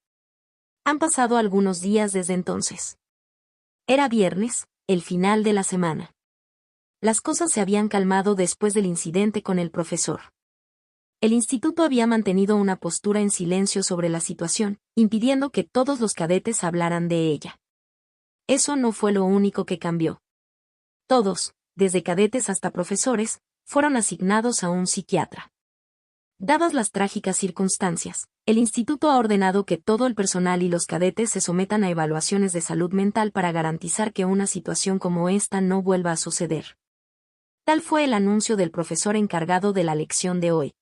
Han pasado algunos días desde entonces. Era viernes, el final de la semana. Las cosas se habían calmado después del incidente con el profesor. El instituto había mantenido una postura en silencio sobre la situación, impidiendo que todos los cadetes hablaran de ella. Eso no fue lo único que cambió. Todos, desde cadetes hasta profesores, fueron asignados a un psiquiatra. Dadas las trágicas circunstancias, el instituto ha ordenado que todo el personal y los cadetes se sometan a evaluaciones de salud mental para garantizar que una situación como esta no vuelva a suceder. Tal fue el anuncio del profesor encargado de la lección de hoy.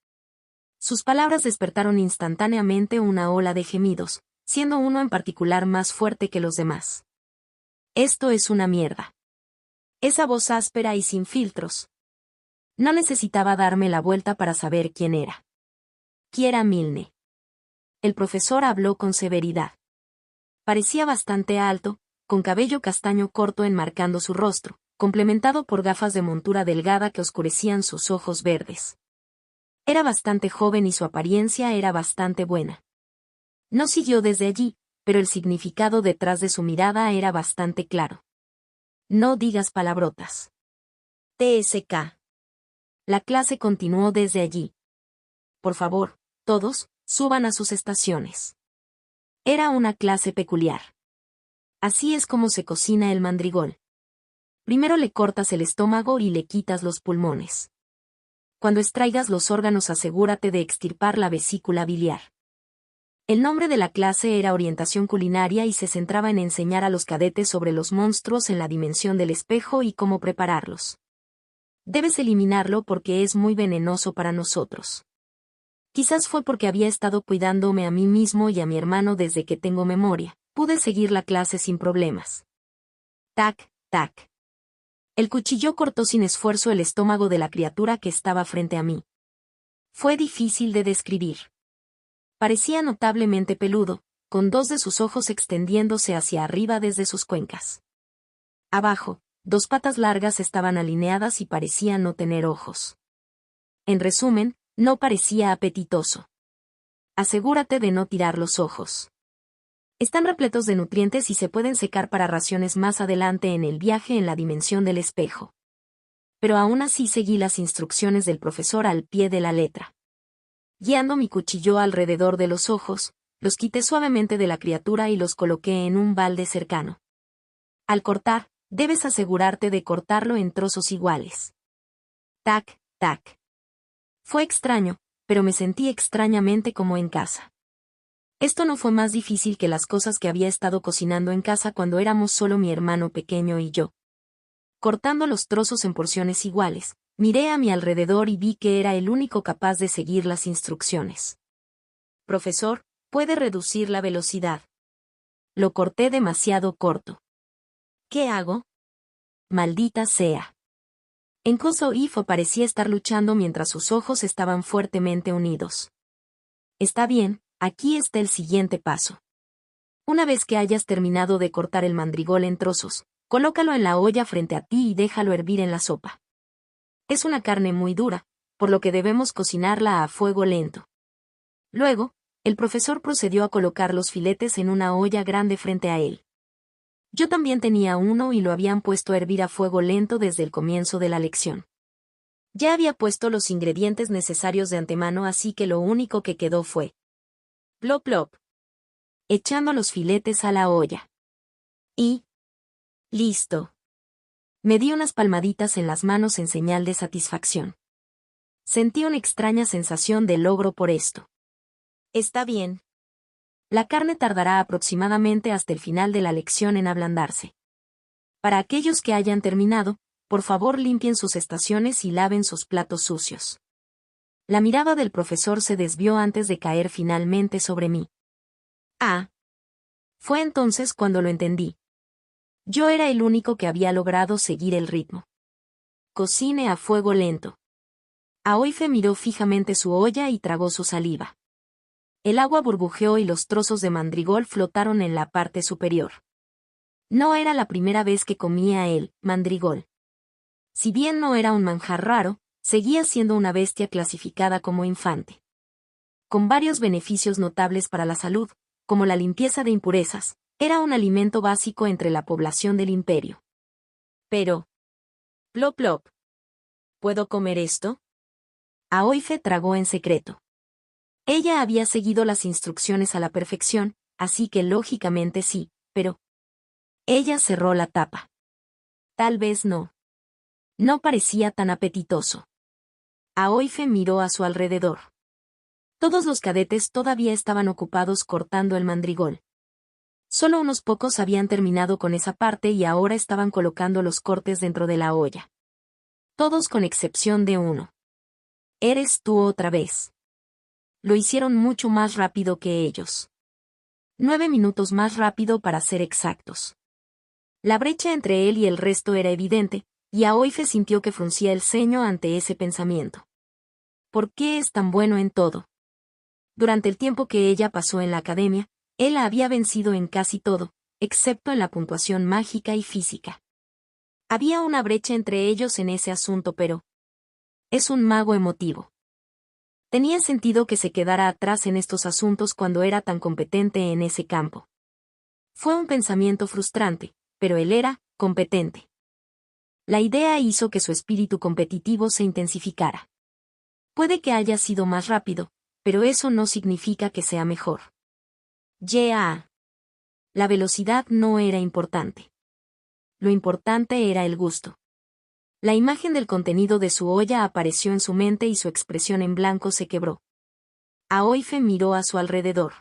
Sus palabras despertaron instantáneamente una ola de gemidos, siendo uno en particular más fuerte que los demás. Esto es una mierda. Esa voz áspera y sin filtros. No necesitaba darme la vuelta para saber quién era. Kiera Milne. El profesor habló con severidad. Parecía bastante alto, con cabello castaño corto enmarcando su rostro, complementado por gafas de montura delgada que oscurecían sus ojos verdes. Era bastante joven y su apariencia era bastante buena. No siguió desde allí, pero el significado detrás de su mirada era bastante claro. No digas palabrotas. TSK. La clase continuó desde allí. Por favor, todos, suban a sus estaciones. Era una clase peculiar. Así es como se cocina el mandrigol. Primero le cortas el estómago y le quitas los pulmones. Cuando extraigas los órganos asegúrate de extirpar la vesícula biliar. El nombre de la clase era Orientación Culinaria y se centraba en enseñar a los cadetes sobre los monstruos en la dimensión del espejo y cómo prepararlos. Debes eliminarlo porque es muy venenoso para nosotros. Quizás fue porque había estado cuidándome a mí mismo y a mi hermano desde que tengo memoria. Pude seguir la clase sin problemas. Tac, tac. El cuchillo cortó sin esfuerzo el estómago de la criatura que estaba frente a mí. Fue difícil de describir. Parecía notablemente peludo, con dos de sus ojos extendiéndose hacia arriba desde sus cuencas. Abajo, dos patas largas estaban alineadas y parecían no tener ojos. En resumen, no parecía apetitoso. Asegúrate de no tirar los ojos. Están repletos de nutrientes y se pueden secar para raciones más adelante en el viaje en la dimensión del espejo. Pero aún así seguí las instrucciones del profesor al pie de la letra. Guiando mi cuchillo alrededor de los ojos, los quité suavemente de la criatura y los coloqué en un balde cercano. Al cortar, debes asegurarte de cortarlo en trozos iguales. Tac, tac. Fue extraño, pero me sentí extrañamente como en casa. Esto no fue más difícil que las cosas que había estado cocinando en casa cuando éramos solo mi hermano pequeño y yo. Cortando los trozos en porciones iguales, miré a mi alrededor y vi que era el único capaz de seguir las instrucciones. Profesor, ¿puede reducir la velocidad? Lo corté demasiado corto. ¿Qué hago? Maldita sea. Enkoso Ifo parecía estar luchando mientras sus ojos estaban fuertemente unidos. Está bien, aquí está el siguiente paso. Una vez que hayas terminado de cortar el mandrigol en trozos, colócalo en la olla frente a ti y déjalo hervir en la sopa. Es una carne muy dura, por lo que debemos cocinarla a fuego lento. Luego, el profesor procedió a colocar los filetes en una olla grande frente a él. Yo también tenía uno y lo habían puesto a hervir a fuego lento desde el comienzo de la lección. Ya había puesto los ingredientes necesarios de antemano, así que lo único que quedó fue plop plop, echando los filetes a la olla. Y listo. Me di unas palmaditas en las manos en señal de satisfacción. Sentí una extraña sensación de logro por esto. Está bien. La carne tardará aproximadamente hasta el final de la lección en ablandarse. Para aquellos que hayan terminado, por favor limpien sus estaciones y laven sus platos sucios. La mirada del profesor se desvió antes de caer finalmente sobre mí. Ah. Fue entonces cuando lo entendí. Yo era el único que había logrado seguir el ritmo. Cocine a fuego lento. Aoife miró fijamente su olla y tragó su saliva. El agua burbujeó y los trozos de mandrigol flotaron en la parte superior. No era la primera vez que comía el mandrigol. Si bien no era un manjar raro, seguía siendo una bestia clasificada como infante. Con varios beneficios notables para la salud, como la limpieza de impurezas, era un alimento básico entre la población del imperio. Pero... plop plop. ¿Puedo comer esto? Aoife tragó en secreto. Ella había seguido las instrucciones a la perfección, así que lógicamente sí, pero... Ella cerró la tapa. Tal vez no. No parecía tan apetitoso. Aoife miró a su alrededor. Todos los cadetes todavía estaban ocupados cortando el mandrigol. Solo unos pocos habían terminado con esa parte y ahora estaban colocando los cortes dentro de la olla. Todos con excepción de uno. Eres tú otra vez. Lo hicieron mucho más rápido que ellos. 9 minutos más rápido para ser exactos. La brecha entre él y el resto era evidente, y Aoife sintió que fruncía el ceño ante ese pensamiento. ¿Por qué es tan bueno en todo? Durante el tiempo que ella pasó en la academia, él la había vencido en casi todo, excepto en la puntuación mágica y física. Había una brecha entre ellos en ese asunto, pero es un mago emotivo. Tenía sentido que se quedara atrás en estos asuntos cuando era tan competente en ese campo. Fue un pensamiento frustrante, pero él era competente. La idea hizo que su espíritu competitivo se intensificara. Puede que haya sido más rápido, pero eso no significa que sea mejor. Ya. La velocidad no era importante. Lo importante era el gusto. La imagen del contenido de su olla apareció en su mente y su expresión en blanco se quebró. Aoife miró a su alrededor.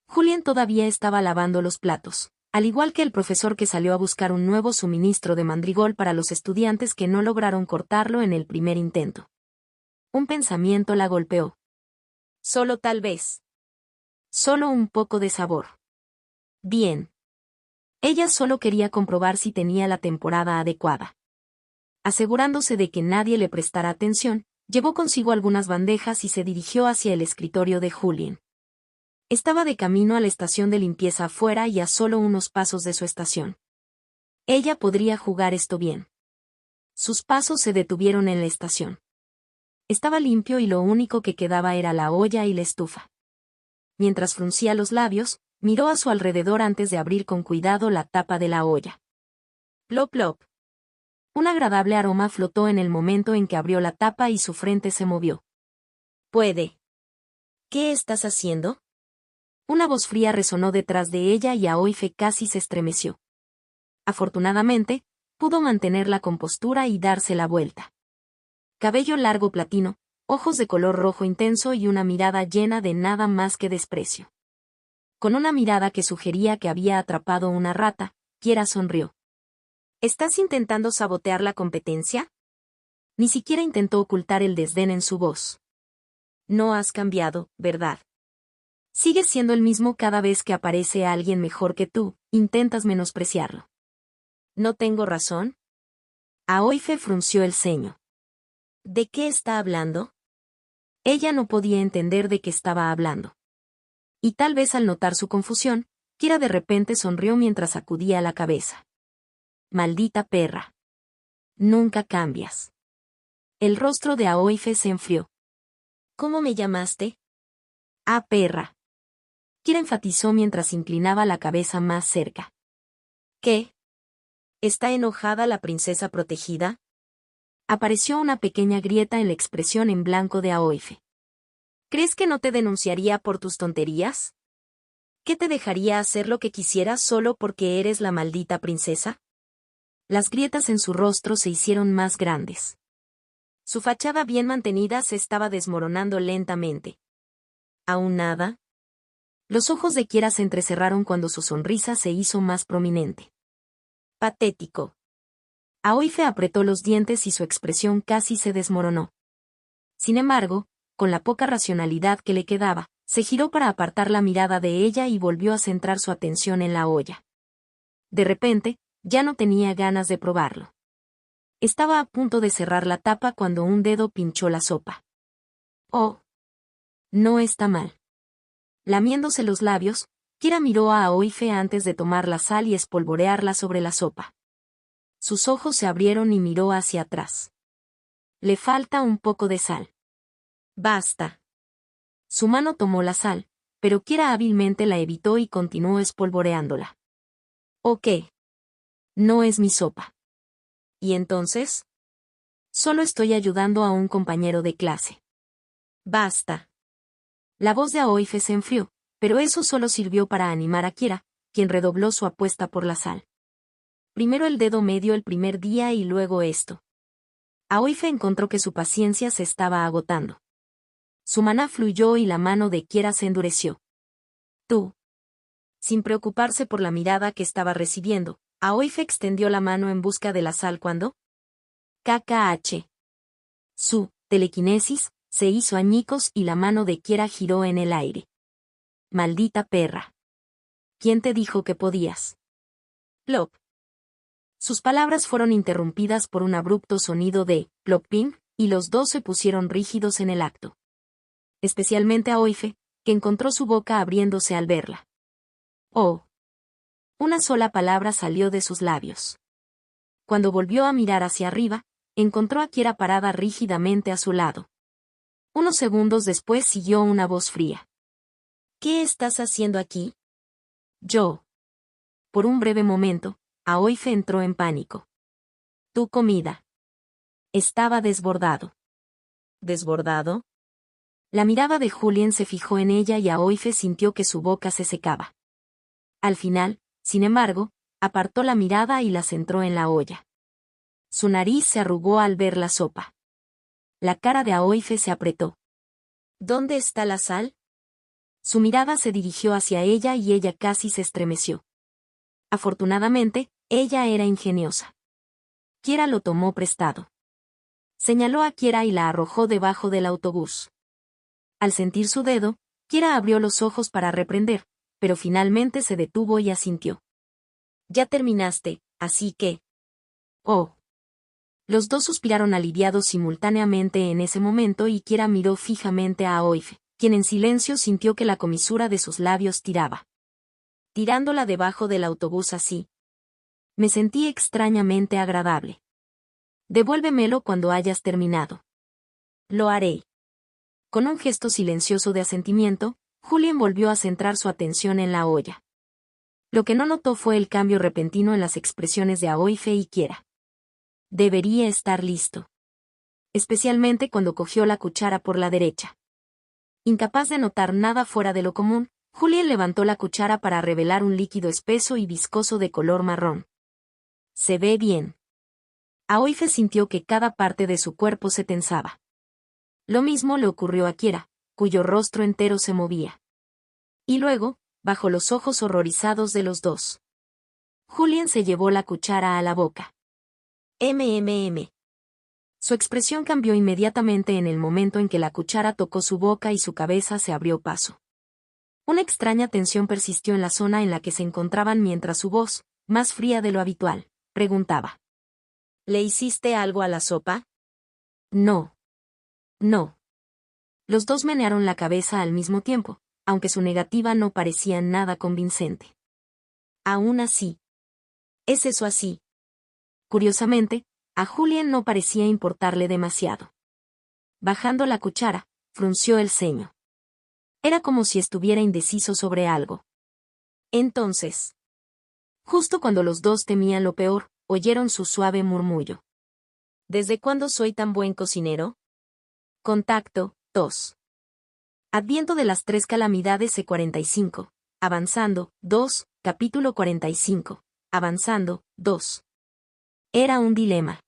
Julián todavía estaba lavando los platos, al igual que el profesor que salió a buscar un nuevo suministro de mandrigol para los estudiantes que no lograron cortarlo en el primer intento. Un pensamiento la golpeó. Solo tal vez. Solo un poco de sabor. Bien. Ella solo quería comprobar si tenía la temporada adecuada. Asegurándose de que nadie le prestara atención, llevó consigo algunas bandejas y se dirigió hacia el escritorio de Julián. Estaba de camino a la estación de limpieza afuera y a solo unos pasos de su estación. Ella podría jugar esto bien. Sus pasos se detuvieron en la estación. Estaba limpio y lo único que quedaba era la olla y la estufa. Mientras fruncía los labios, miró a su alrededor antes de abrir con cuidado la tapa de la olla. Plop plop. Un agradable aroma flotó en el momento en que abrió la tapa y su frente se movió. «Puede. ¿Qué estás haciendo?» Una voz fría resonó detrás de ella y Aoife casi se estremeció. Afortunadamente, pudo mantener la compostura y darse la vuelta. Cabello largo platino, ojos de color rojo intenso y una mirada llena de nada más que desprecio. Con una mirada que sugería que había atrapado una rata, Kiera sonrió. ¿Estás intentando sabotear la competencia? Ni siquiera intentó ocultar el desdén en su voz. No has cambiado, ¿verdad? Sigues siendo el mismo cada vez que aparece alguien mejor que tú, intentas menospreciarlo. ¿No tengo razón? Aoife frunció el ceño. ¿De qué está hablando? Ella no podía entender de qué estaba hablando. Y tal vez al notar su confusión, Kiera de repente sonrió mientras sacudía la cabeza. Maldita perra. Nunca cambias. El rostro de Aoife se enfrió. ¿Cómo me llamaste? Ah, perra. Kiera enfatizó mientras inclinaba la cabeza más cerca. ¿Qué? ¿Está enojada la princesa protegida? Apareció una pequeña grieta en la expresión en blanco de Aoife. ¿Crees que no te denunciaría por tus tonterías? ¿Qué te dejaría hacer lo que quisieras solo porque eres la maldita princesa? Las grietas en su rostro se hicieron más grandes. Su fachada bien mantenida se estaba desmoronando lentamente. ¿Aún nada? Los ojos de Kiera se entrecerraron cuando su sonrisa se hizo más prominente. Patético. Aoife apretó los dientes y su expresión casi se desmoronó. Sin embargo, con la poca racionalidad que le quedaba, se giró para apartar la mirada de ella y volvió a centrar su atención en la olla. De repente, ya no tenía ganas de probarlo. Estaba a punto de cerrar la tapa cuando un dedo pinchó la sopa. Oh. No está mal. Lamiéndose los labios, Kiera miró a Aoife antes de tomar la sal y espolvorearla sobre la sopa. Sus ojos se abrieron y miró hacia atrás. Le falta un poco de sal. Basta. Su mano tomó la sal, pero Kiera hábilmente la evitó y continuó espolvoreándola. ¿O qué? No es mi sopa. ¿Y entonces? Solo estoy ayudando a un compañero de clase. Basta. La voz de Aoife se enfrió, pero eso solo sirvió para animar a Kiera, quien redobló su apuesta por la sal. Primero el dedo medio el primer día y luego esto. Aoife encontró que su paciencia se estaba agotando. Su maná fluyó y la mano de Kiera se endureció. Tú. Sin preocuparse por la mirada que estaba recibiendo, Aoife extendió la mano en busca de la sal cuando KKH. Su telequinesis se hizo añicos y la mano de Kiera giró en el aire. Maldita perra. ¿Quién te dijo que podías? Plop. Sus palabras fueron interrumpidas por un abrupto sonido de plopping, y los dos se pusieron rígidos en el acto. Especialmente Aoife, que encontró su boca abriéndose al verla. Oh. Una sola palabra salió de sus labios. Cuando volvió a mirar hacia arriba, encontró a Kiera parada rígidamente a su lado. Unos segundos después siguió una voz fría. ¿Qué estás haciendo aquí? Yo. Por un breve momento, Aoife entró en pánico. Tu comida. Estaba desbordado. ¿Desbordado? La mirada de Julien se fijó en ella y Aoife sintió que su boca se secaba. Al final, sin embargo, apartó la mirada y la centró en la olla. Su nariz se arrugó al ver la sopa. La cara de Aoife se apretó. ¿Dónde está la sal? Su mirada se dirigió hacia ella y ella casi se estremeció. Afortunadamente, ella era ingeniosa. Kiera lo tomó prestado. Señaló a Kiera y la arrojó debajo del autobús. Al sentir su dedo, Kiera abrió los ojos para reprender, pero finalmente se detuvo y asintió. Ya terminaste, así que... Oh. Los dos suspiraron aliviados simultáneamente en ese momento y Kiera miró fijamente a Aoife, quien en silencio sintió que la comisura de sus labios tiraba. Tirándola debajo del autobús así. Me sentí extrañamente agradable. Devuélvemelo cuando hayas terminado. Lo haré. Con un gesto silencioso de asentimiento, Julien volvió a centrar su atención en la olla. Lo que no notó fue el cambio repentino en las expresiones de Aoife y Kiera. Debería estar listo. Especialmente cuando cogió la cuchara por la derecha. Incapaz de notar nada fuera de lo común, Julien levantó la cuchara para revelar un líquido espeso y viscoso de color marrón. Se ve bien. Aoife sintió que cada parte de su cuerpo se tensaba. Lo mismo le ocurrió a Kiera, cuyo rostro entero se movía. Y luego, bajo los ojos horrorizados de los dos, Julien se llevó la cuchara a la boca. MMM. Su expresión cambió inmediatamente en el momento en que la cuchara tocó su boca y su cabeza se abrió paso. Una extraña tensión persistió en la zona en la que se encontraban mientras su voz, más fría de lo habitual, preguntaba. ¿Le hiciste algo a la sopa? No. No. Los dos menearon la cabeza al mismo tiempo, aunque su negativa no parecía nada convincente. Aún así. ¿Es eso así? Curiosamente, a Julien no parecía importarle demasiado. Bajando la cuchara, frunció el ceño. Era como si estuviera indeciso sobre algo. Entonces, justo cuando los dos temían lo peor, oyeron su suave murmullo. ¿Desde cuándo soy tan buen cocinero? Contacto, 2. Adviento de las 3 calamidades C45. Avanzando, 2, capítulo 45. Avanzando, 2. Era un dilema.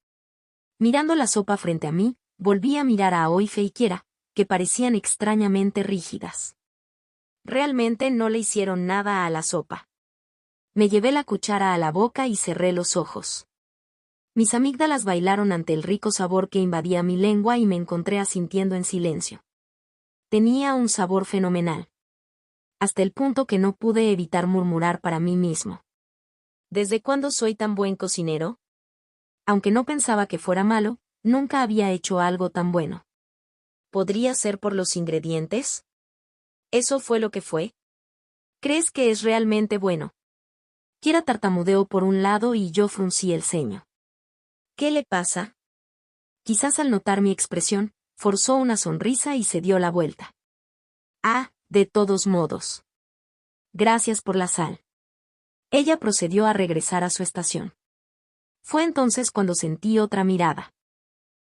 Mirando la sopa frente a mí, volví a mirar a Aoife y Kiera, que parecían extrañamente rígidas. Realmente no le hicieron nada a la sopa. Me llevé la cuchara a la boca y cerré los ojos. Mis amígdalas bailaron ante el rico sabor que invadía mi lengua y me encontré asintiendo en silencio. Tenía un sabor fenomenal. Hasta el punto que no pude evitar murmurar para mí mismo. ¿Desde cuándo soy tan buen cocinero? Aunque no pensaba que fuera malo, nunca había hecho algo tan bueno. ¿Podría ser por los ingredientes? ¿Eso fue lo que fue? ¿Crees que es realmente bueno? Kiera tartamudeó por un lado y yo fruncí el ceño. ¿Qué le pasa? Quizás al notar mi expresión, forzó una sonrisa y se dio la vuelta. Ah, de todos modos. Gracias por la sal. Ella procedió a regresar a su estación. Fue entonces cuando sentí otra mirada.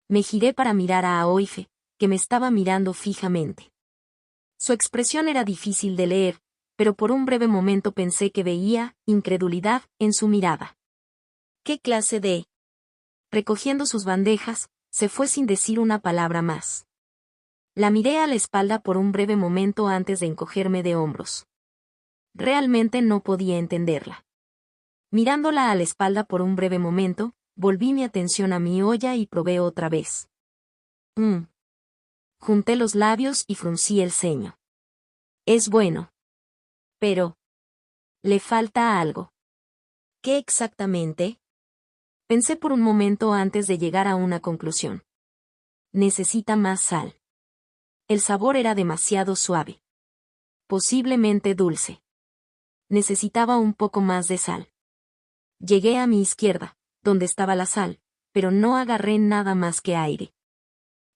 Me giré para mirar a Aoife, que me estaba mirando fijamente. Su expresión era difícil de leer, pero por un breve momento pensé que veía incredulidad en su mirada. ¿Qué clase de...? Recogiendo sus bandejas, se fue sin decir una palabra más. La miré a la espalda por un breve momento antes de encogerme de hombros. Realmente no podía entenderla. Mirándola a la espalda por un breve momento, volví mi atención a mi olla y probé otra vez. Junté los labios y fruncí el ceño. Es bueno. Pero... le falta algo. ¿Qué exactamente? Pensé por un momento antes de llegar a una conclusión. Necesita más sal. El sabor era demasiado suave. Posiblemente dulce. necesitaba un poco más de sal. Llegué a mi izquierda, donde estaba la sal, pero no agarré nada más que aire.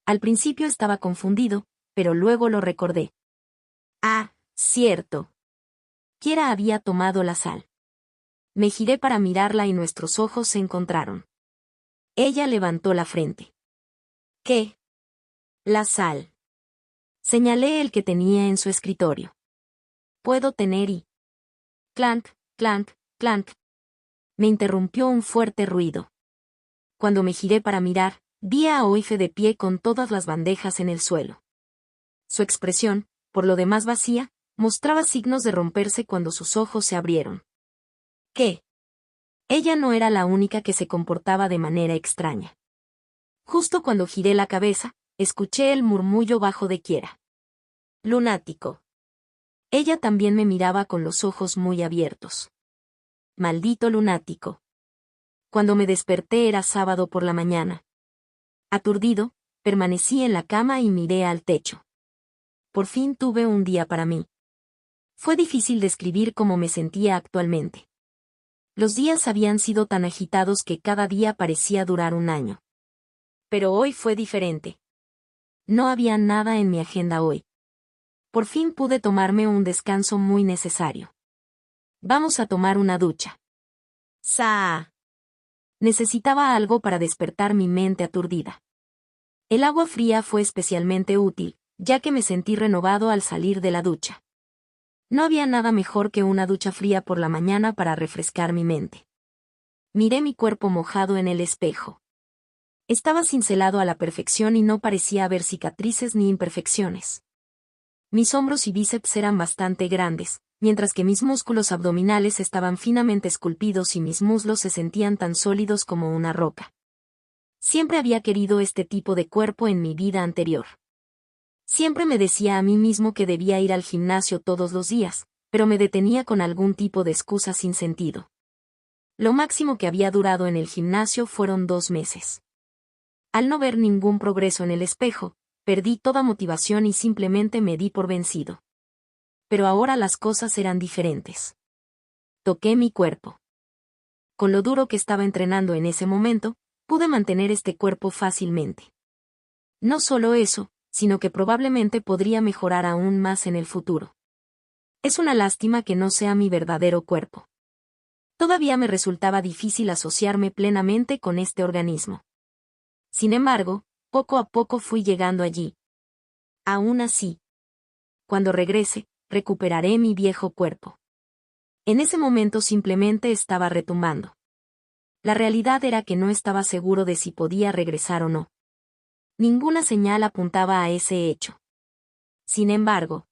Al principio estaba confundido, pero luego lo recordé. Ah, cierto. Kiera había tomado la sal. Me giré para mirarla y nuestros ojos se encontraron. Ella levantó la frente. ¿Qué? La sal. Señalé el que tenía en su escritorio. Puedo tener y... Clank, clank, clank. Me interrumpió un fuerte ruido. Cuando me giré para mirar, vi a Oife de pie con todas las bandejas en el suelo. Su expresión, por lo demás vacía, mostraba signos de romperse cuando sus ojos se abrieron. ¿Qué? Ella no era la única que se comportaba de manera extraña. Justo cuando giré la cabeza, escuché el murmullo bajo de Kiera. Lunático. Ella también me miraba con los ojos muy abiertos. Maldito lunático. Cuando me desperté era sábado por la mañana. Aturdido, permanecí en la cama y miré al techo. Por fin tuve un día para mí. Fue difícil describir cómo me sentía actualmente. Los días habían sido tan agitados que cada día parecía durar un año. Pero hoy fue diferente. No había nada en mi agenda hoy. Por fin pude tomarme un descanso muy necesario. Vamos a tomar una ducha. ¡Saa! Necesitaba algo para despertar mi mente aturdida. El agua fría fue especialmente útil, ya que me sentí renovado al salir de la ducha. No había nada mejor que una ducha fría por la mañana para refrescar mi mente. Miré mi cuerpo mojado en el espejo. Estaba cincelado a la perfección y no parecía haber cicatrices ni imperfecciones. Mis hombros y bíceps eran bastante grandes, mientras que mis músculos abdominales estaban finamente esculpidos y mis muslos se sentían tan sólidos como una roca. Siempre había querido este tipo de cuerpo en mi vida anterior. Siempre me decía a mí mismo que debía ir al gimnasio todos los días, pero me detenía con algún tipo de excusa sin sentido. Lo máximo que había durado en el gimnasio fueron 2 meses. Al no ver ningún progreso en el espejo, perdí toda motivación y simplemente me di por vencido. Pero ahora las cosas eran diferentes. Toqué mi cuerpo. Con lo duro que estaba entrenando en ese momento, pude mantener este cuerpo fácilmente. No solo eso, sino que probablemente podría mejorar aún más en el futuro. Es una lástima que no sea mi verdadero cuerpo. Todavía me resultaba difícil asociarme plenamente con este organismo. Sin embargo, poco a poco fui llegando allí. Aún así, cuando regrese, recuperaré mi viejo cuerpo. En ese momento simplemente estaba retumbando. La realidad era que no estaba seguro de si podía regresar o no. Ninguna señal apuntaba a ese hecho. Sin embargo,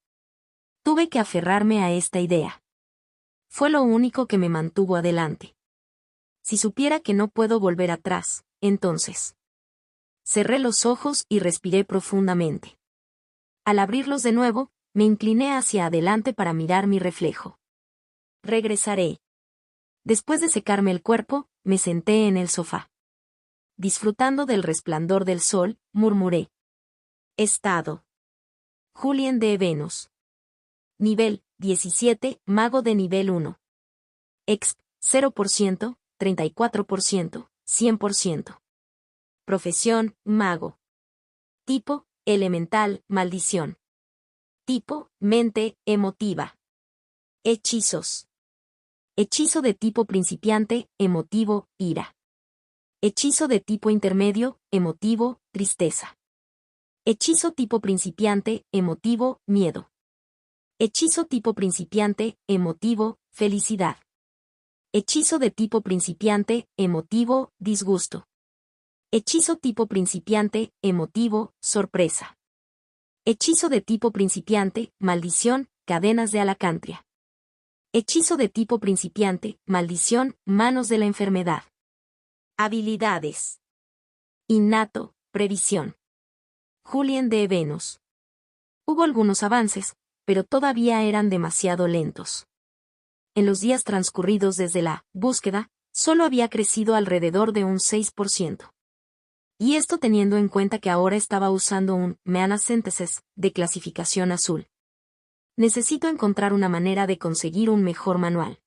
tuve que aferrarme a esta idea. Fue lo único que me mantuvo adelante. Si supiera que no puedo volver atrás, entonces. Cerré los ojos y respiré profundamente. Al abrirlos de nuevo, me incliné hacia adelante para mirar mi reflejo. Regresaré. Después de secarme el cuerpo, me senté en el sofá. Disfrutando del resplandor del sol, murmuré. Estado. Julien de Venus. Nivel, 17, mago de nivel 1. Exp, 0%, 34%, 100%. Profesión, mago. Tipo, elemental, maldición. Tipo, mente, emotiva. Hechizos. Hechizo de tipo principiante, emotivo, ira. Hechizo de tipo intermedio, emotivo, tristeza. Hechizo tipo principiante, emotivo, miedo. Hechizo tipo principiante, emotivo, felicidad. Hechizo de tipo principiante, emotivo, disgusto. Hechizo tipo principiante, emotivo, sorpresa. Hechizo de tipo principiante, maldición, cadenas de alacantria. Hechizo de tipo principiante, maldición, manos de la enfermedad. Habilidades. Innato, previsión. Julien de Venus. Hubo algunos avances, pero todavía eran demasiado lentos. En los días transcurridos desde la búsqueda, solo había crecido alrededor de un 6%. Y esto teniendo en cuenta que ahora estaba usando un Mana Synthesis de clasificación azul. Necesito encontrar una manera de conseguir un mejor manual.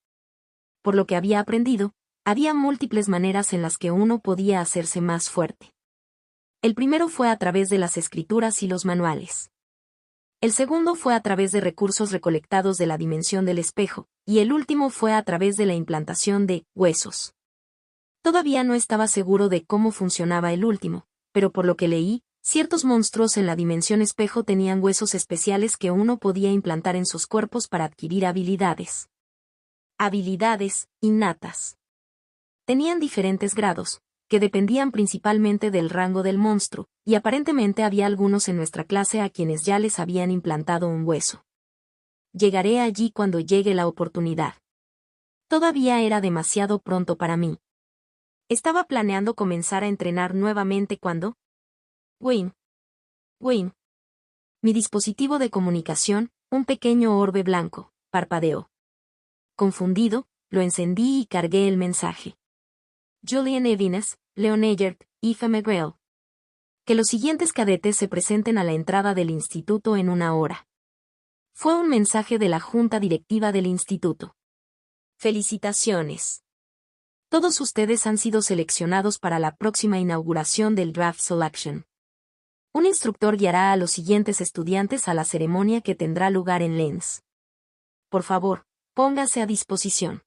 Por lo que había aprendido, había múltiples maneras en las que uno podía hacerse más fuerte. El primero fue a través de las escrituras y los manuales. El segundo fue a través de recursos recolectados de la dimensión del espejo, y el último fue a través de la implantación de huesos. Todavía no estaba seguro de cómo funcionaba el último, pero por lo que leí, ciertos monstruos en la dimensión espejo tenían huesos especiales que uno podía implantar en sus cuerpos para adquirir habilidades. Habilidades innatas. Tenían diferentes grados, que dependían principalmente del rango del monstruo, y aparentemente había algunos en nuestra clase a quienes ya les habían implantado un hueso. Llegaré allí cuando llegue la oportunidad. Todavía era demasiado pronto para mí. Estaba planeando comenzar a entrenar nuevamente cuando... Wayne. Mi dispositivo de comunicación, un pequeño orbe blanco, parpadeó. Confundido, lo encendí y cargué el mensaje. Julian Evans, Leon Eggert, Aoife McGrail. Que los siguientes cadetes se presenten a la entrada del instituto en 1 hora. Fue un mensaje de la junta directiva del instituto. Felicitaciones. Todos ustedes han sido seleccionados para la próxima inauguración del Draft Selection. Un instructor guiará a los siguientes estudiantes a la ceremonia que tendrá lugar en Lens. Por favor, póngase a disposición.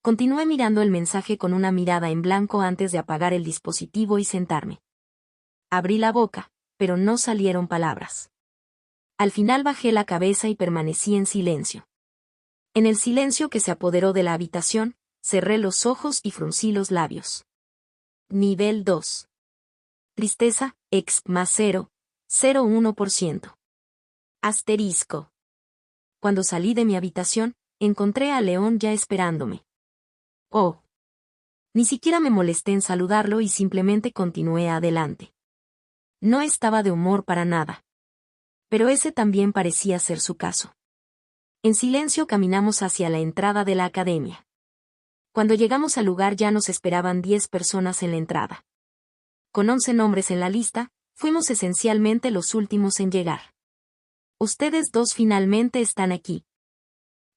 Continué mirando el mensaje con una mirada en blanco antes de apagar el dispositivo y sentarme. Abrí la boca, pero no salieron palabras. Al final bajé la cabeza y permanecí en silencio. En el silencio que se apoderó de la habitación, cerré los ojos y fruncí los labios. Nivel 2. Tristeza, X más 0,01%. Asterisco. Cuando salí de mi habitación, encontré a León ya esperándome. Oh. Ni siquiera me molesté en saludarlo y simplemente continué adelante. No estaba de humor para nada. Pero ese también parecía ser su caso. En silencio caminamos hacia la entrada de la academia. Cuando llegamos al lugar ya nos esperaban 10 personas en la entrada. Con 11 nombres en la lista, fuimos esencialmente los últimos en llegar. Ustedes dos finalmente están aquí.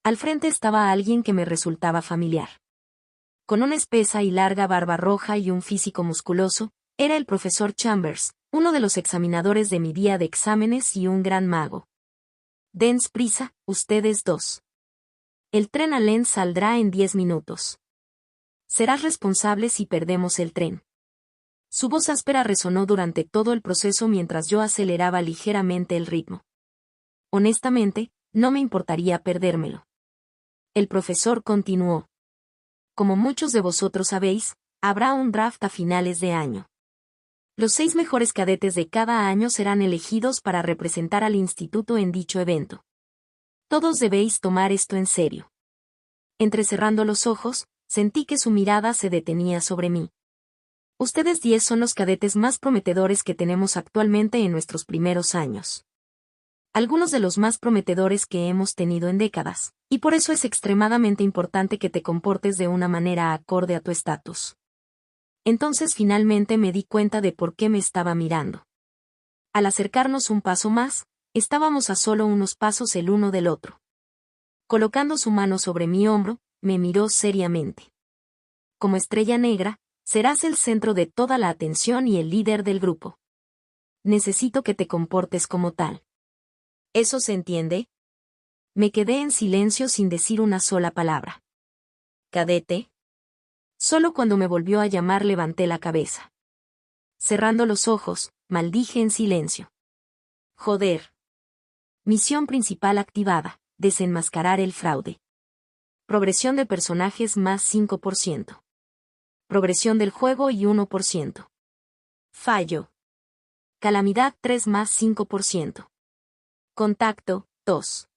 Al frente estaba alguien que me resultaba familiar. Con una espesa y larga barba roja y un físico musculoso, era el profesor Chambers, uno de los examinadores de mi día de exámenes y un gran mago. Dense prisa, ustedes dos. El tren a Lens saldrá en 10 minutos. Serás responsable si perdemos el tren. Su voz áspera resonó durante todo el proceso mientras yo aceleraba ligeramente el ritmo. Honestamente, no me importaría perdérmelo. El profesor continuó. Como muchos de vosotros sabéis, habrá un draft a finales de año. Los 6 mejores cadetes de cada año serán elegidos para representar al instituto en dicho evento. Todos debéis tomar esto en serio. Entrecerrando los ojos, sentí que su mirada se detenía sobre mí. Ustedes 10 son los cadetes más prometedores que tenemos actualmente en nuestros primeros años. Algunos de los más prometedores que hemos tenido en décadas, y por eso es extremadamente importante que te comportes de una manera acorde a tu estatus. Entonces finalmente me di cuenta de por qué me estaba mirando. Al acercarnos un paso más, estábamos a solo unos pasos el uno del otro. Colocando su mano sobre mi hombro, me miró seriamente. Como estrella negra, serás el centro de toda la atención y el líder del grupo. Necesito que te comportes como tal. ¿Eso se entiende? Me quedé en silencio sin decir una sola palabra. ¿Cadete? Solo cuando me volvió a llamar levanté la cabeza. Cerrando los ojos, maldije en silencio. Joder. Misión principal activada, desenmascarar el fraude. Progresión de personajes más 5%. Progresión del juego y 1%. Fallo. Calamidad 3 más 5%. Contacto, 2.